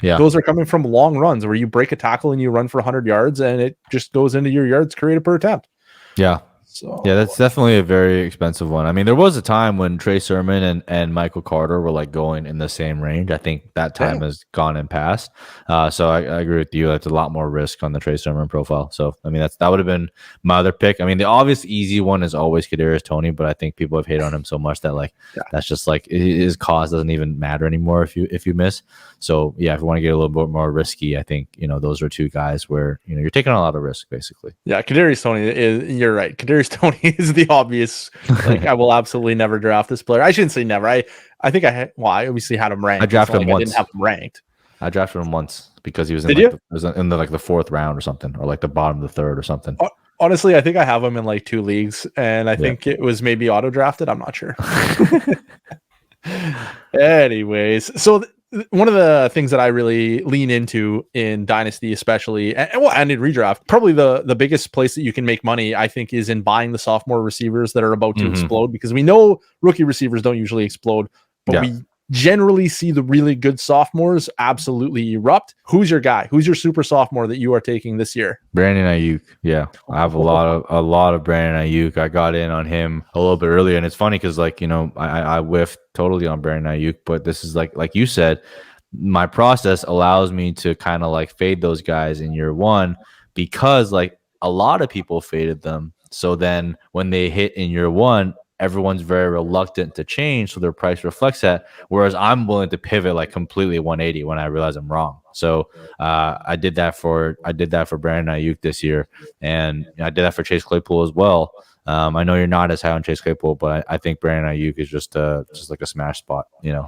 Yeah. Those are coming from long runs where you break a tackle and you run for 100 yards and it just goes into your yards created per attempt. Yeah. So yeah, that's definitely a very expensive one. I mean, there was a time when Trey Sermon and Michael Carter were like going in the same range. I think that time has gone and passed. So I agree with you. That's a lot more risk on the Trey Sermon profile. So I mean, that would have been my other pick. I mean, the obvious easy one is always Kadarius Toney, but I think people have hate on him so much that that's just like his cost doesn't even matter anymore if you miss. So yeah, if you want to get a little bit more risky, I think those are 2 guys where you're taking a lot of risk basically. Yeah, Kadarius Toney you're right. Kadarius Toney is the obvious. Like, I will absolutely never draft this player. I shouldn't say never. I think I obviously had him ranked. I drafted him once. I didn't have him ranked. I drafted him once because he was in the 4th round or something, or like the bottom of the 3rd or something. Honestly, I think I have him in like 2 leagues, and I think it was maybe auto drafted. I'm not sure. Anyways, so one of the things that I really lean into in Dynasty, especially, and in redraft, probably the biggest place that you can make money, I think, is in buying the sophomore receivers that are about to explode, because we know rookie receivers don't usually explode, but we generally see the really good sophomores absolutely erupt. Who's your guy? Who's your super sophomore that you are taking this year? Brandon Ayuk. Yeah, I have a lot of Brandon Ayuk. I got in on him a little bit earlier, and it's funny because I whiffed totally on Brandon Ayuk, but this is like you said, my process allows me to kind of fade those guys in year 1 because a lot of people faded them. So then when they hit in year 1, everyone's very reluctant to change, so their price reflects that. Whereas I'm willing to pivot completely 180 when I realize I'm wrong. So I did that for Brandon Ayuk this year, and I did that for Chase Claypool as well. I know you're not as high on Chase Claypool, but I think Brandon Ayuk is just like a smash spot.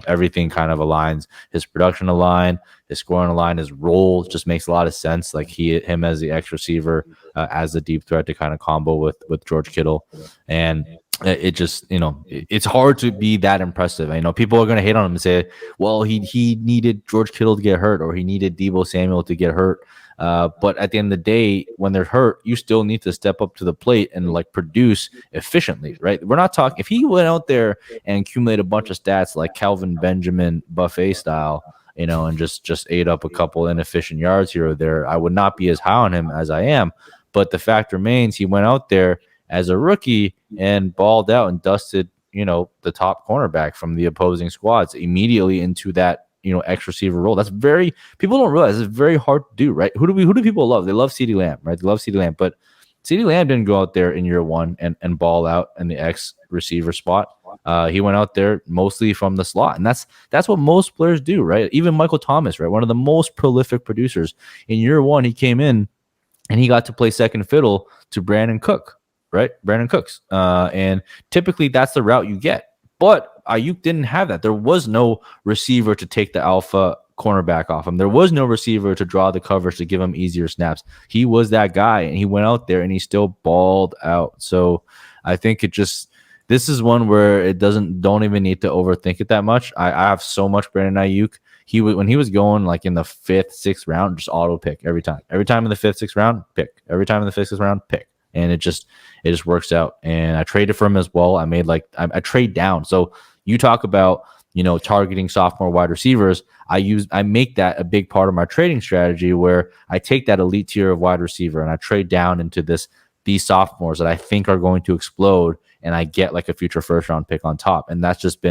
Everything kind of aligns. His production align, his scoring align, his role just makes a lot of sense. Like him as the X receiver, as the deep threat to kind of combo with George Kittle, and it just it's hard to be that impressive. I know people are going to hate on him and say, well, he needed George Kittle to get hurt, or he needed Deebo Samuel to get hurt. But at the end of the day, when they're hurt, you still need to step up to the plate and produce efficiently, right? We're not talking if he went out there and accumulated a bunch of stats like Calvin Benjamin buffet style, and just ate up a couple inefficient yards here or there, I would not be as high on him as I am. But the fact remains, he went out there as a rookie and balled out and dusted, the top cornerback from the opposing squads immediately into that, X receiver role. That's people don't realize it's very hard to do, right? Who do people love? They love CeeDee Lamb, right? They love CeeDee Lamb, but CeeDee Lamb didn't go out there in year 1 and ball out in the X receiver spot. He went out there mostly from the slot, and that's what most players do, right? Even Michael Thomas, right? One of the most prolific producers in year 1, he came in and he got to play second fiddle to Brandon Cooks. Right? Brandon Cooks. And typically that's the route you get. But Ayuk didn't have that. There was no receiver to take the alpha cornerback off him. There was no receiver to draw the coverage to give him easier snaps. He was that guy, and he went out there and he still balled out. So I think this is one where don't even need to overthink it that much. I have so much Brandon Ayuk. When he was going in the 5th, 6th round, just auto pick every time. Every time in the 5th, 6th round, pick. Every time in the 5th, 6th round, pick. And it just works out. And I traded for him as well. I made I trade down. So you talk about, targeting sophomore wide receivers. I make that a big part of my trading strategy, where I take that elite tier of wide receiver and I trade down into these sophomores that I think are going to explode, and I get a future 1st round pick on top. And that's just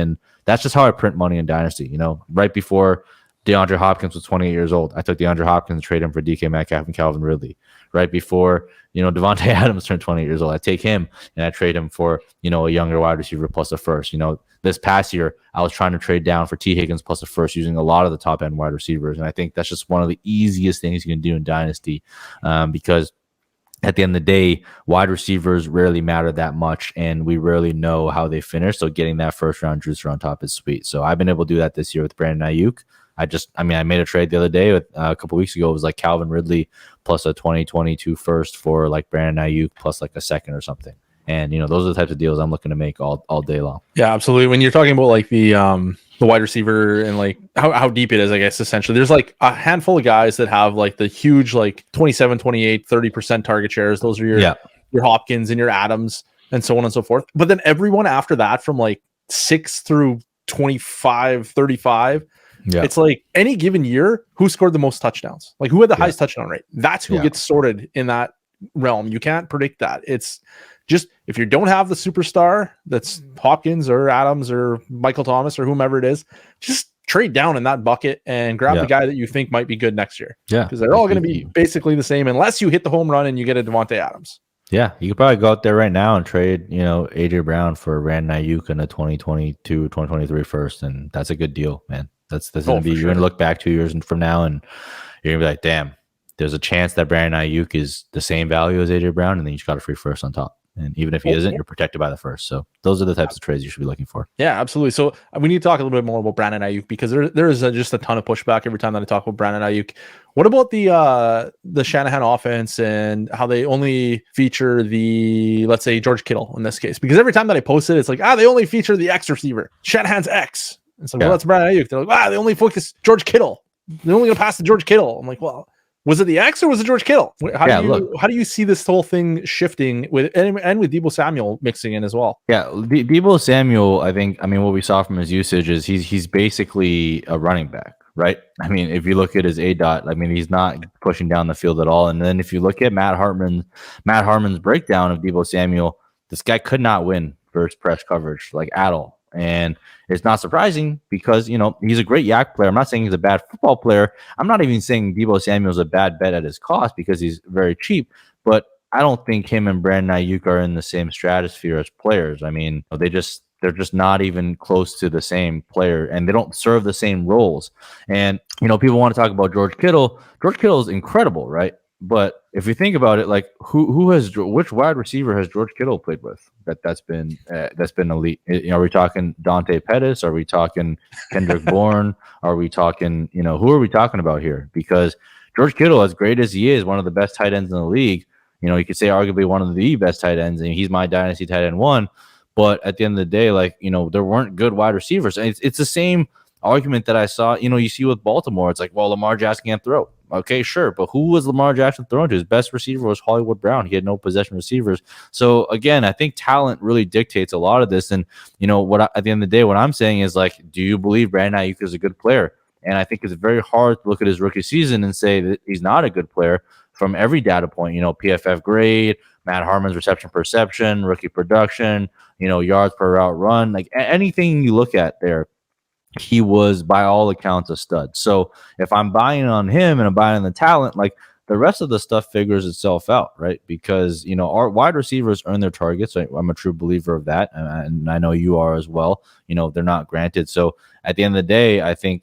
how I print money in Dynasty. Right before DeAndre Hopkins was 28 years old, I took DeAndre Hopkins and traded him for DK Metcalf and Calvin Ridley. Right before, Devontae Adams turned 20 years old, I take him and I trade him for, a younger wide receiver plus a 1st. This past year, I was trying to trade down for T. Higgins plus a 1st using a lot of the top end wide receivers. And I think that's just one of the easiest things you can do in Dynasty, because at the end of the day, wide receivers rarely matter that much, and we rarely know how they finish. So getting that 1st round juicer on top is sweet. So I've been able to do that this year with Brandon Ayuk. I made a trade the other day a couple weeks ago. It was Calvin Ridley plus a 2022 1st for Brandon Ayuk plus a 2nd or something. And those are the types of deals I'm looking to make all day long. Yeah, absolutely. When you're talking about like the wide receiver and like how deep it is, I guess essentially there's like a handful of guys that have like the huge like 27, 28, 30% target shares. Those are your Hopkins and your Adams and so on and so forth. But then everyone after that from like 6 through 25, 35, it's like any given year, who scored the most touchdowns? Like who had the highest touchdown rate? That's who gets sorted in that realm. You can't predict that. It's just if you don't have the superstar that's Hopkins or Adams or Michael Thomas or whomever it is, just trade down in that bucket and grab the guy that you think might be good next year. Yeah. Because they're all going to be basically the same unless you hit the home run and you get a Devontae Adams. Yeah, you could probably go out there right now and trade, AJ Brown for Brandon Ayuk in a 2022, 2023 first, and that's a good deal, man. That's going to be, you're going to look back 2 years from now and you're going to be like, damn, there's a chance that Brandon Ayuk is the same value as AJ Brown, and then you just got a free first on top. And even if he isn't, you're protected by the first. So those are the types of trades you should be looking for. Yeah, absolutely. So we need to talk a little bit more about Brandon Ayuk because there is just a ton of pushback every time that I talk about Brandon Ayuk. What about the Shanahan offense and how they only feature let's say George Kittle in this case? Because every time that I post it, it's like, they only feature the X receiver, Shanahan's X. It's like, well, that's Brandon Ayuk. They're like, they only focus George Kittle. They're only going to pass to George Kittle. I'm like, well, was it the X or was it George Kittle? How do you see this whole thing shifting with Deebo Samuel mixing in as well? Yeah, Deebo Samuel, I mean, what we saw from his usage is he's basically a running back, right? I mean, if you look at his ADOT, I mean, he's not pushing down the field at all. And then if you look at Matt Harmon's breakdown of Deebo Samuel, this guy could not win versus press coverage like at all. And it's not surprising because, he's a great yak player. I'm not saying he's a bad football player. I'm not even saying Deebo Samuel's a bad bet at his cost because he's very cheap. But I don't think him and Brandon Ayuk are in the same stratosphere as players. I mean, they're just not even close to the same player, and they don't serve the same roles. And, people want to talk about George Kittle. George Kittle is incredible, right? But if you think about it, like which wide receiver has George Kittle played with that's been elite? Are we talking Dante Pettis? Are we talking Kendrick Bourne? Are we talking who are we talking about here? Because George Kittle, as great as he is, one of the best tight ends in the league. You could say arguably one of the best tight ends, and he's my dynasty tight end one. But at the end of the day, there weren't good wide receivers, and it's the same argument that I saw. You see with Baltimore, it's like, well, Lamar Jackson can't throw. Okay, sure. But who was Lamar Jackson throwing to? His best receiver was Hollywood Brown. He had no possession receivers. So again, I think talent really dictates a lot of this. And at the end of the day, what I'm saying is do you believe Brandon Ayuk is a good player? And I think it's very hard to look at his rookie season and say that he's not a good player from every data point. PFF grade, Matt Harmon's reception perception, rookie production, yards per route run, like anything you look at there. He was, by all accounts, a stud. So if I'm buying on him and I'm buying on the talent, the rest of the stuff figures itself out, right? Because, our wide receivers earn their targets. I'm a true believer of that. And I know you are as well. They're not granted. So at the end of the day, I think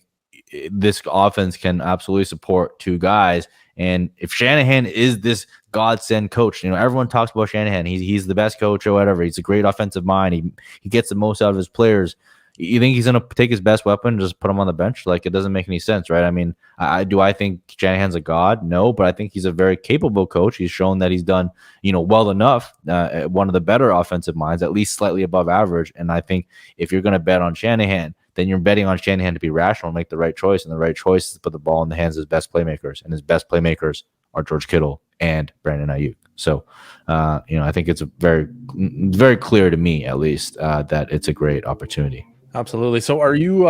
this offense can absolutely support two guys. And if Shanahan is this godsend coach, everyone talks about Shanahan. He's the best coach or whatever. He's a great offensive mind. He gets the most out of his players. You think he's going to take his best weapon and just put him on the bench? It doesn't make any sense, right? I mean, I think Shanahan's a god? No, but I think he's a very capable coach. He's shown that he's done, well enough, one of the better offensive minds, at least slightly above average. And I think if you're going to bet on Shanahan, then you're betting on Shanahan to be rational and make the right choice. And the right choice is to put the ball in the hands of his best playmakers. And his best playmakers are George Kittle and Brandon Ayuk. So, I think it's very, very clear to me, at least, that it's a great opportunity. Absolutely. So are you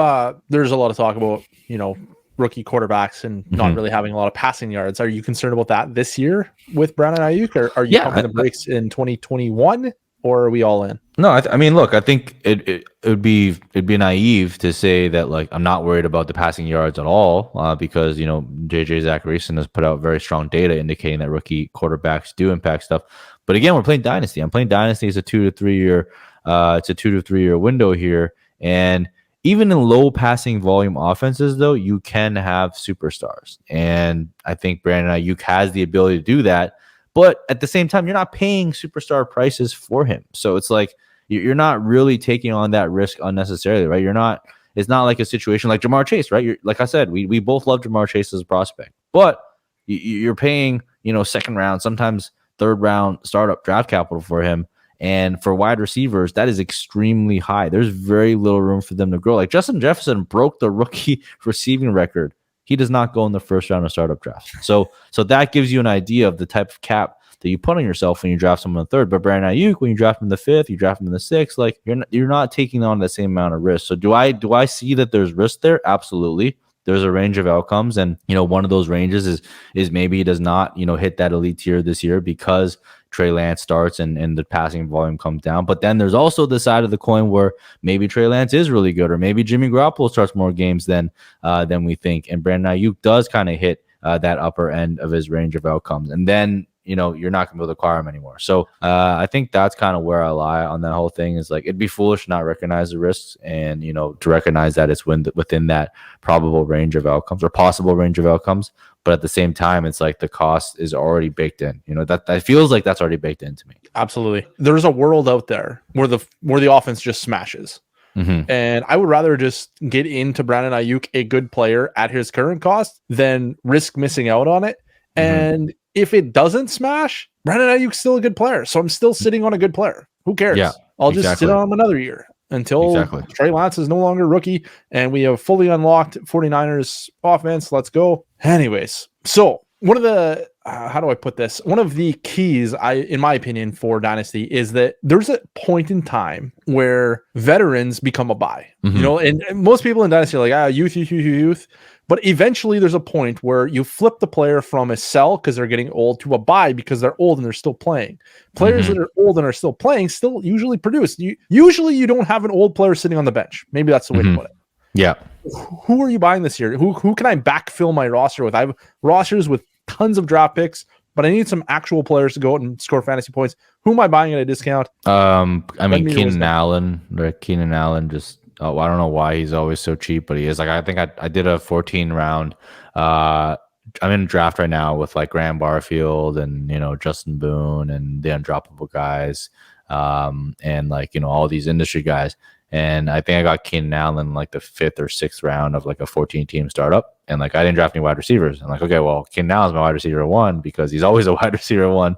there's a lot of talk about, rookie quarterbacks and not really having a lot of passing yards. Are you concerned about that this year with Brandon Ayuk, or are you pumping the brakes in 2021, or are we all in? No, I mean, look, I think it'd be naive to say that I'm not worried about the passing yards at all, because JJ Zacharyson has put out very strong data indicating that rookie quarterbacks do impact stuff. But again, we're playing dynasty. I'm playing dynasty as a 2 to 3 year. It's a 2 to 3 year window here. And even in low passing volume offenses, though, you can have superstars. And I think Brandon Ayuk has the ability to do that. But at the same time, you're not paying superstar prices for him. So it's you're not really taking on that risk unnecessarily, right? It's not like a situation like Jamar Chase, right? Like I said, we both love Jamar Chase as a prospect. But you're paying, second round, sometimes third round startup draft capital for him. And for wide receivers, that is extremely high. There's very little room for them to grow. Like Justin Jefferson broke the rookie receiving record. He does not go in the first round of startup drafts. So that gives you an idea of the type of cap that you put on yourself when you draft someone in the third. But Brandon Ayuk, when you draft him in the fifth, you draft him in the sixth, like you're not taking on the same amount of risk. So do I see that there's risk there? Absolutely. There's a range of outcomes, and one of those ranges is maybe he does not hit that elite tier this year because Trey Lance starts and the passing volume comes down. But then there's also the side of the coin where maybe Trey Lance is really good, or maybe Jimmy Garoppolo starts more games than we think, and Brandon Ayuk does kind of hit that upper end of his range of outcomes, and then you're not going to be able to acquire him anymore. So I think that's kind of where I lie on that whole thing. Is like, it'd be foolish to not recognize the risks and, to recognize that it's within that probable range of outcomes or possible range of outcomes. But at the same time, it's like the cost is already baked in. That feels like that's already baked into me. Absolutely. There's a world out there where the offense just smashes. Mm-hmm. And I would rather just get into Brandon Ayuk, a good player at his current cost, than risk missing out on it. And if it doesn't smash, Brandon Ayuk's still a good player. So I'm still sitting on a good player. Who cares? Yeah, I'll just sit on him another year until Trey Lance is no longer rookie and we have fully unlocked 49ers offense. Let's go. Anyways, so one of the, how do I put this? One of the keys, in my opinion, for Dynasty is that there's a point in time where veterans become a buy. And most people in Dynasty are like, youth. But eventually there's a point where you flip the player from a sell because they're getting old to a buy because they're old and they're still playing. Players that are old and are still playing still usually produce. Usually you don't have an old player sitting on the bench. Maybe that's the way to put it. Yeah. Who are you buying this year? Who can I backfill my roster with? I have rosters with tons of draft picks, but I need some actual players to go out and score fantasy points. Who am I buying at a discount? Keenan Allen. Keenan Allen just... Oh, I don't know why he's always so cheap, but he is. Like, I think I did a 14 round. I'm in a draft right now with like Graham Barfield and Justin Boone and the undroppable guys, and like all these industry guys. And I think I got Keenan Allen in like the 5th or 6th round of like a 14 team startup. And like I didn't draft any wide receivers. I'm like, okay, well, Keenan Allen's my wide receiver 1 because he's always a wide receiver 1.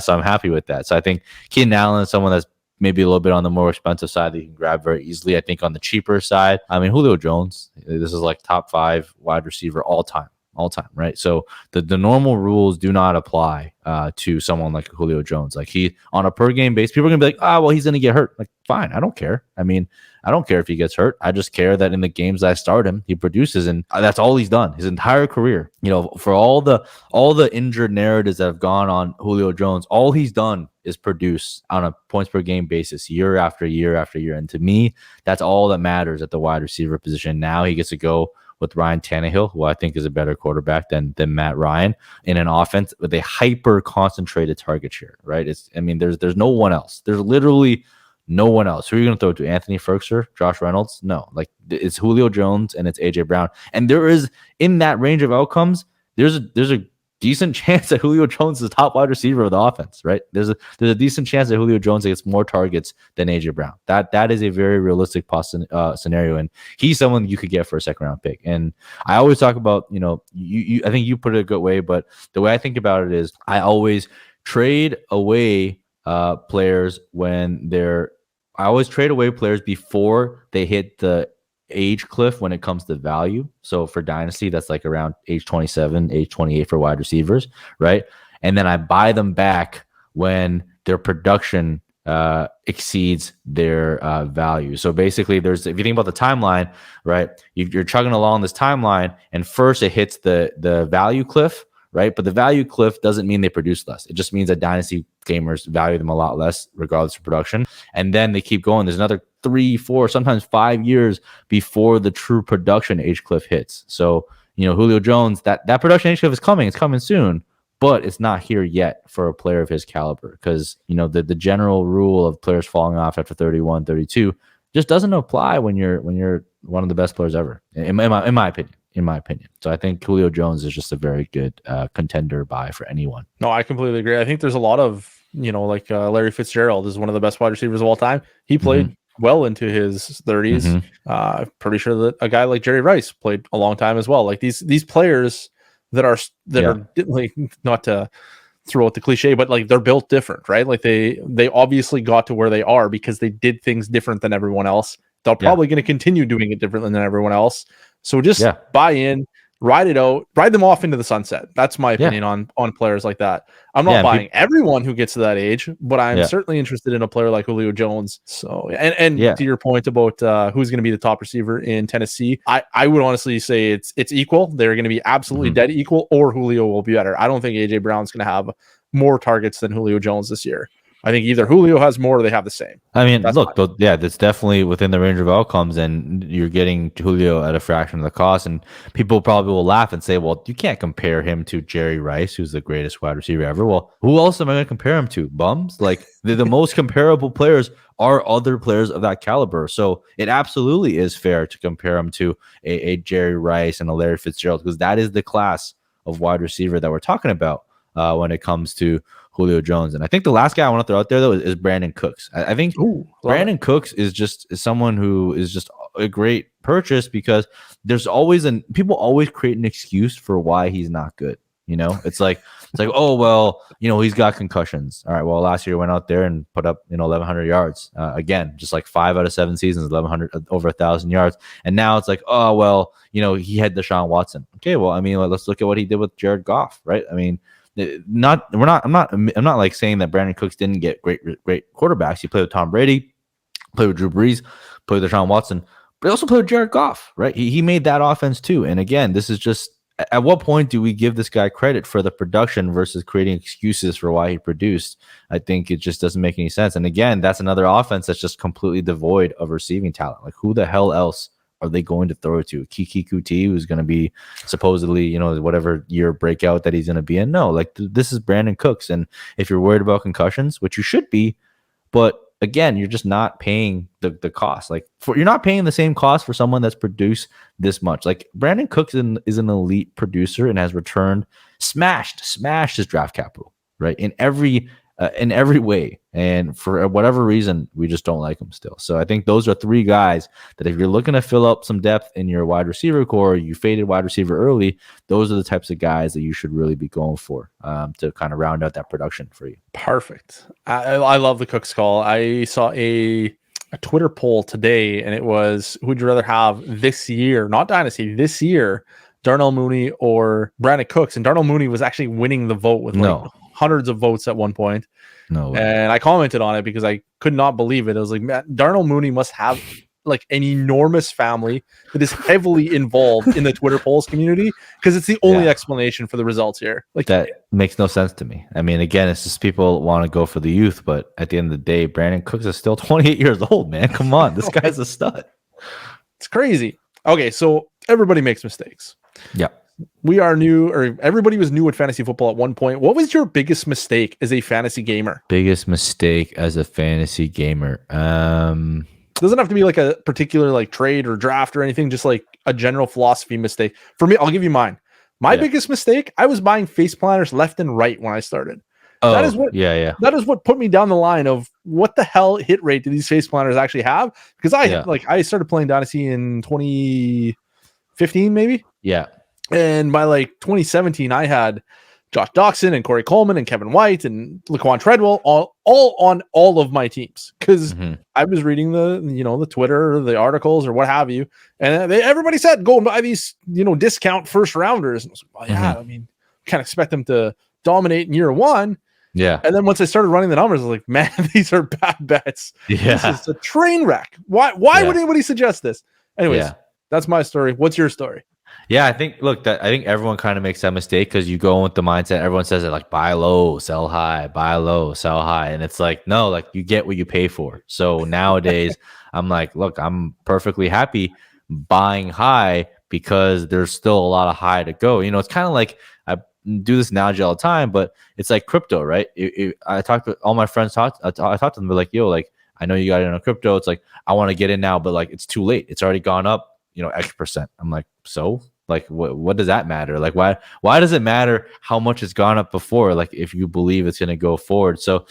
So I'm happy with that. So I think Keenan Allen is someone that's maybe a little bit on the more expensive side that you can grab very easily. I think on the cheaper side, Julio Jones, this is like top 5 wide receiver all time, right? So the normal rules do not apply to someone like Julio Jones. Like, he on a per game base, people are gonna be like, well, he's gonna get hurt. Like, fine, I don't care. I don't care if he gets hurt. I just care that in the games I start him, he produces, and that's all he's done his entire career. For all the injured narratives that have gone on Julio Jones, all he's done is produce on a points per game basis year after year after year. And to me, that's all that matters at the wide receiver position. Now he gets to go with Ryan Tannehill, who I think is a better quarterback than Matt Ryan, in an offense with a hyper concentrated target share, right? There's no one else. There's literally no one else. Who are you going to throw to? Anthony Ferguson, Josh Reynolds? No, like, it's Julio Jones and it's AJ Brown. And there is, in that range of outcomes, there's a decent chance that Julio Jones is the top wide receiver of the offense, right? There's a decent chance that Julio Jones gets more targets than AJ Brown. That is a very realistic scenario, and he's someone you could get for a 2nd round pick. And I always talk about, I think you put it a good way, but the way I think about it is I always trade away players before they hit the age cliff when it comes to value. So for Dynasty, that's like around age 27, age 28 for wide receivers, right? And then I buy them back when their production exceeds their value. So basically, if you think about the timeline, right, you're chugging along this timeline, and first it hits the value cliff, right? But the value cliff doesn't mean they produce less. It just means that Dynasty gamers value them a lot less regardless of production. And then they keep going. There's another 3, 4, sometimes 5 years before the true production age cliff hits. So, Julio Jones, that production age cliff is coming. It's coming soon, but it's not here yet for a player of his caliber, because, the general rule of players falling off after 31, 32 just doesn't apply when you're one of the best players ever, in my opinion. So I think Julio Jones is just a very good contender buy for anyone. No, I completely agree. I think there's a lot of, Larry Fitzgerald is one of the best wide receivers of all time. He played well into his 30s. Pretty sure that a guy like Jerry Rice played a long time as well. Like these players that are like, not to throw out the cliche, but like they're built different, right? Like they obviously got to where they are because they did things different than everyone else. They're probably going to continue doing it differently than everyone else. So just buy in, ride it out, ride them off into the sunset. That's my opinion on players like that. I'm not buying everyone who gets to that age, but I'm certainly interested in a player like Julio Jones. So, and to your point about who's going to be the top receiver in Tennessee, I would honestly say it's equal. They're going to be absolutely dead equal, or Julio will be better. I don't think AJ Brown's going to have more targets than Julio Jones this year. I think either Julio has more or they have the same. I mean, that's definitely within the range of outcomes, and you're getting Julio at a fraction of the cost. And people probably will laugh and say, well, you can't compare him to Jerry Rice, who's the greatest wide receiver ever. Well, who else am I going to compare him to? Bums? Like, the most comparable players are other players of that caliber. So it absolutely is fair to compare him to a Jerry Rice and a Larry Fitzgerald, because that is the class of wide receiver that we're talking about when it comes to Julio Jones. And I think the last guy I want to throw out there, though, is Brandon Cooks. I think Brandon Cooks is someone who is just a great purchase, because there's always people always create an excuse for why he's not good. You know, it's like, oh, well, he's got concussions. All right, well, last year he went out there and put up, 1,100 yards. Again, just like 5 out of 7 seasons, 1,100, over 1,000 yards. And now it's like, oh, well, he had Deshaun Watson. Okay, well, I mean, let's look at what he did with Jared Goff, right? I mean, I'm not like saying that Brandon Cooks didn't get great quarterbacks. He played with Tom Brady, played with Drew Brees, played with Deshaun Watson, but he also played with Jared Goff, right? He made that offense too. And again, this is just, at what point do we give this guy credit for the production versus creating excuses for why he produced? I think it just doesn't make any sense. And again, that's another offense that's just completely devoid of receiving talent. Like, who the hell else are they going to throw it to? Kiki Kuti, who's going to be supposedly, whatever year breakout that he's going to be in? No, like, this is Brandon Cooks. And if you're worried about concussions, which you should be, but again, you're just not paying the cost. Like, you're not paying the same cost for someone that's produced this much. Like, Brandon Cooks is an elite producer and has returned, smashed his draft capital, right? In every way. And for whatever reason, we just don't like him still. So I think those are 3 guys that, if you're looking to fill up some depth in your wide receiver core, you faded wide receiver early, those are the types of guys that you should really be going for to kind of round out that production for you. Perfect. I love the Cooks call. I saw a Twitter poll today, and it was, who'd you rather have this year, not Dynasty, this year, Darnell Mooney or Brandon Cooks? And Darnell Mooney was actually winning the vote with hundreds of votes at one point. No way. And I commented on it because I could not believe it. I was like, man, Darnell Mooney must have like an enormous family that is heavily involved in the Twitter polls community, because it's the only explanation for the results here. Like, that makes no sense to me. I mean, again, it's just people want to go for the youth, but at the end of the day, Brandon Cooks is still 28 years old, man. Come on, this guy's a stud. It's crazy. Okay, so everybody makes mistakes. Yeah. We are new, or everybody was new at fantasy football at one point. What was your biggest mistake as a fantasy gamer? Biggest mistake as a fantasy gamer. Doesn't have to be like a particular like trade or draft or anything, just like a general philosophy mistake. For me, I'll give you mine. My biggest mistake, I was buying face planners left and right when I started. Oh, that is what, that is what put me down the line of what the hell hit rate do these face planners actually have? Because I started playing Dynasty in 2015, maybe. Yeah. And by like 2017, I had Josh Doxson and Corey Coleman and Kevin White and Laquan Treadwell all on all of my teams, because I was reading the Twitter, the articles or what have you, and everybody said go and buy these discount first rounders. And I was like, well, I mean, can't expect them to dominate in year one. Yeah. And then once I started running the numbers, I was like, man, these are bad bets. Yeah. This is a train wreck. Why would anybody suggest this? Anyways, that's my story. What's your story? Yeah, I think everyone kind of makes that mistake, because you go in with the mindset, everyone says it, like, buy low, sell high, buy low, sell high. And it's like, no, like, you get what you pay for. So nowadays I'm like, look, I'm perfectly happy buying high, because there's still a lot of high to go. It's kind of like, I do this analogy all the time, but it's like crypto, right? I talked to all my friends, I talked to them, they're like, yo, like, I know you got in on crypto. It's like, I want to get in now, but like, it's too late. It's already gone up, X percent. I'm like, so like, what does that matter? Like, why does it matter how much it's gone up before? Like, if you believe it's going to go forward. So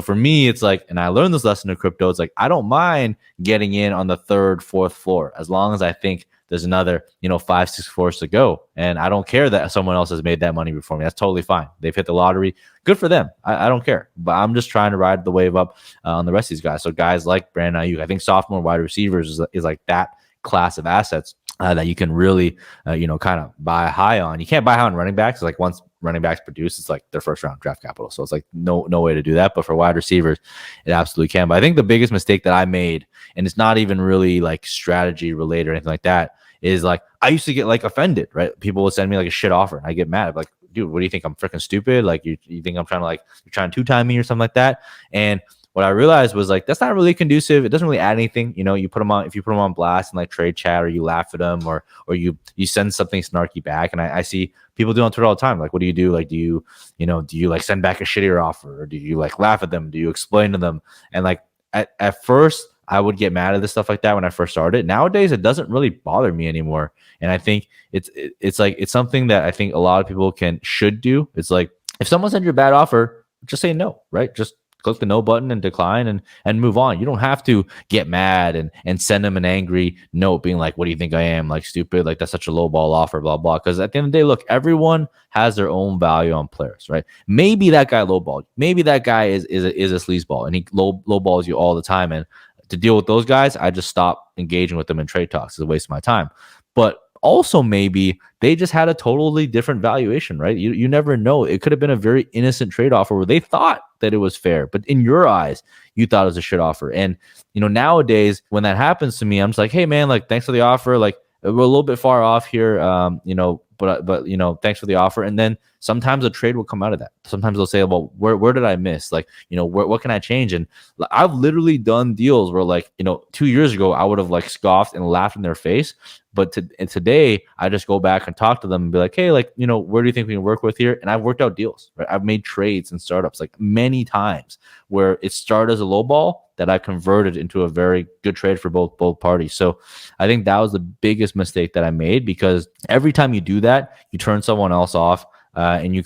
for me, it's like, and I learned this lesson in crypto. It's like, I don't mind getting in on the 3rd, 4th floor, as long as I think there's another, 5-6 floors to go. And I don't care that someone else has made that money before me. That's totally fine. They've hit the lottery. Good for them. I don't care. But I'm just trying to ride the wave up on the rest of these guys. So guys like Brandon Ayuk, I think sophomore wide receivers is like that class of assets that you can really, kind of buy high on. You can't buy high on running backs. Like once running backs produce, it's like their first round draft capital. So it's like no way to do that. But for wide receivers, it absolutely can. But I think the biggest mistake that I made, and it's not even really like strategy related or anything like that, is like I used to get like offended, right? People would send me like a shit offer and I get mad. I'm like, dude, what do you think? I'm freaking stupid? Like you think I'm trying to you're trying to 2-time me or something like that? And what I realized was like that's not really conducive. It doesn't really add anything. You put them on, if you put them on blast and like trade chat, or you laugh at them, or you send something snarky back. And I see people do on Twitter all the time. Like, what do you do? Like, do you like send back a shittier offer, or do you like laugh at them? Do you explain to them? And like at first I would get mad at this stuff like that when I first started. Nowadays it doesn't really bother me anymore. And I think it's something that I think a lot of people should do. It's like if someone sends you a bad offer, just say no, right? Just click the no button and decline and move on. You don't have to get mad and send them an angry note being like, what do you think I am? Like stupid, like that's such a low ball offer, blah, blah. Because at the end of the day, look, everyone has their own value on players, right? Maybe that guy lowballed. Maybe that guy is a sleazeball and he lowballs you all the time. And to deal with those guys, I just stop engaging with them in trade talks. It's a waste of my time. But also maybe they just had a totally different valuation, right? You never know. It could have been a very innocent trade offer where they thought that it was fair, but in your eyes, you thought it was a shit offer. And, nowadays when that happens to me, I'm just like, hey man, like, thanks for the offer. Like we're a little bit far off here. But thanks for the offer. And then sometimes a trade will come out of that. Sometimes they'll say, well, where did I miss? Like, what can I change? And I've literally done deals where 2 years ago, I would have like scoffed and laughed in their face. But today I just go back and talk to them and be like, hey, where do you think we can work with here? And I've worked out deals, right? I've made trades and startups like many times where it started as a low ball that I converted into a very good trade for both parties. So I think that was the biggest mistake that I made, because every time you do that, you turn someone else off. And you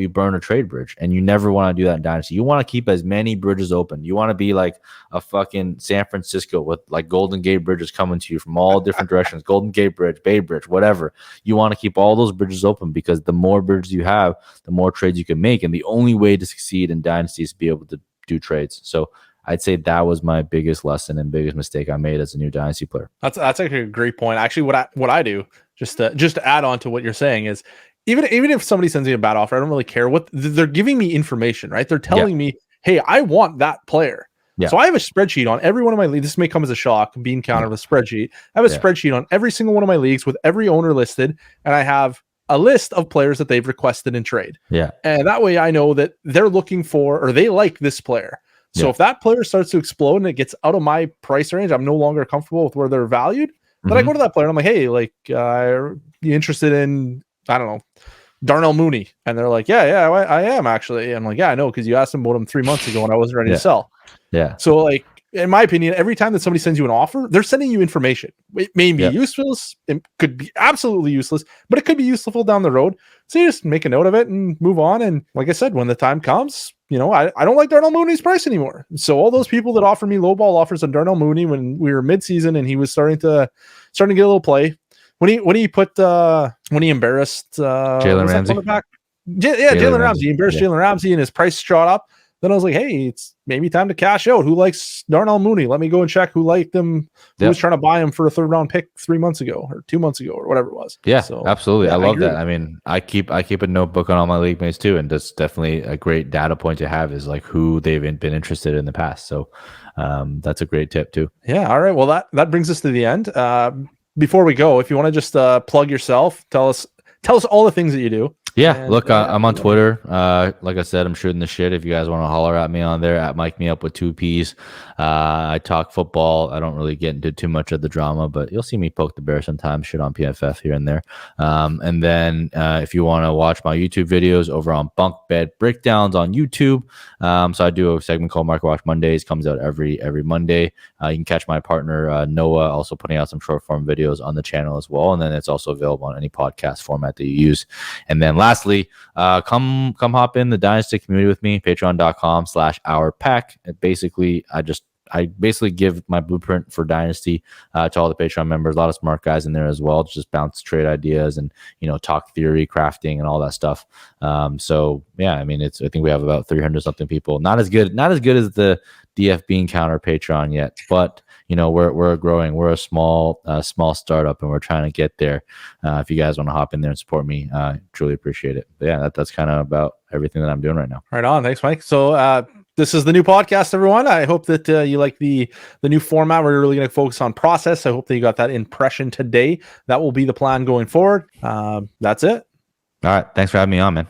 burn a trade bridge, and you never want to do that in Dynasty. You want to keep as many bridges open. You want to be like a fucking San Francisco with like Golden Gate bridges coming to you from all different directions, Golden Gate Bridge, Bay Bridge, whatever. You want to keep all those bridges open, because the more bridges you have, the more trades you can make. And the only way to succeed in Dynasty is to be able to do trades. So I'd say that was my biggest lesson and biggest mistake I made as a new Dynasty player. That's actually a great point. Actually, what I do, just to add on to what you're saying, is even if somebody sends me a bad offer, I don't really care what they're giving me information, right? They're telling me, hey, I want that player. Yeah. So I have a spreadsheet on every one of my leagues. This may come as a shock, being counted with a spreadsheet. I have a spreadsheet on every single one of my leagues with every owner listed, and I have a list of players that they've requested in trade. Yeah. And that way I know that they're looking for, or they like this player. So if that player starts to explode and it gets out of my price range, I'm no longer comfortable with where they're valued. Then I go to that player and I'm like, hey, you interested in, I don't know, Darnell Mooney? And they're like, yeah, I am actually. And I'm like, yeah, I know, because you asked him about him 3 months ago and I wasn't ready to sell. Yeah. So in my opinion, every time that somebody sends you an offer, they're sending you information. It may be useless, it could be absolutely useless, but it could be useful down the road. So you just make a note of it and move on. And like I said, when the time comes, I don't like Darnell Mooney's price anymore. So all those people that offered me lowball offers on Darnell Mooney when we were midseason and he was starting to get a little play, when he embarrassed Jalen Ramsey. Jalen Ramsey. He embarrassed Jalen Ramsey and his price shot up. Then I was like, hey, it's maybe time to cash out. Who likes Darnell Mooney? Let me go and check who liked him, who was trying to buy him for a 3rd round pick 3 months ago or 2 months ago or whatever it was. Yeah, so, absolutely. I love that. I mean, I keep a notebook on all my league mates too, and that's definitely a great data point to have, is like who they've been interested in the past. So that's a great tip too. Yeah. All right. Well, that brings us to the end. Before we go, if you want to just plug yourself, tell us all the things that you do. Yeah, and, look, I'm on Twitter. Like I said, I'm shooting the shit. If you guys want to holler at me on there, at Mike Me Up with 2 P's. I talk football. I don't really get into too much of the drama, but you'll see me poke the bear sometimes, shit on PFF here and there. And then if you want to watch my YouTube videos over on Bunk Bed Breakdowns on YouTube. So I do a segment called Market Watch Mondays, comes out every Monday. You can catch my partner Noah also putting out some short form videos on the channel as well. And then it's also available on any podcast format that you use. And then lastly, come hop in the Dynasty community with me, patreon.com/ourpack. Basically, I just I basically give my blueprint for Dynasty to all the Patreon members. A lot of smart guys in there as well, just bounce trade ideas and talk theory, crafting, and all that stuff. So yeah, I mean, I think we have about 300 something people. Not as good as the DF Bean Counter Patreon yet, but we're growing. We're a small startup, and we're trying to get there. If you guys want to hop in there and support me, truly appreciate it. But yeah, that's kind of about everything that I'm doing right now. Right on. Thanks, Mike. So this is the new podcast, everyone. I hope that you like the new format. We're really going to focus on process. I hope that you got that impression today. That will be the plan going forward. That's it. All right. Thanks for having me on, man.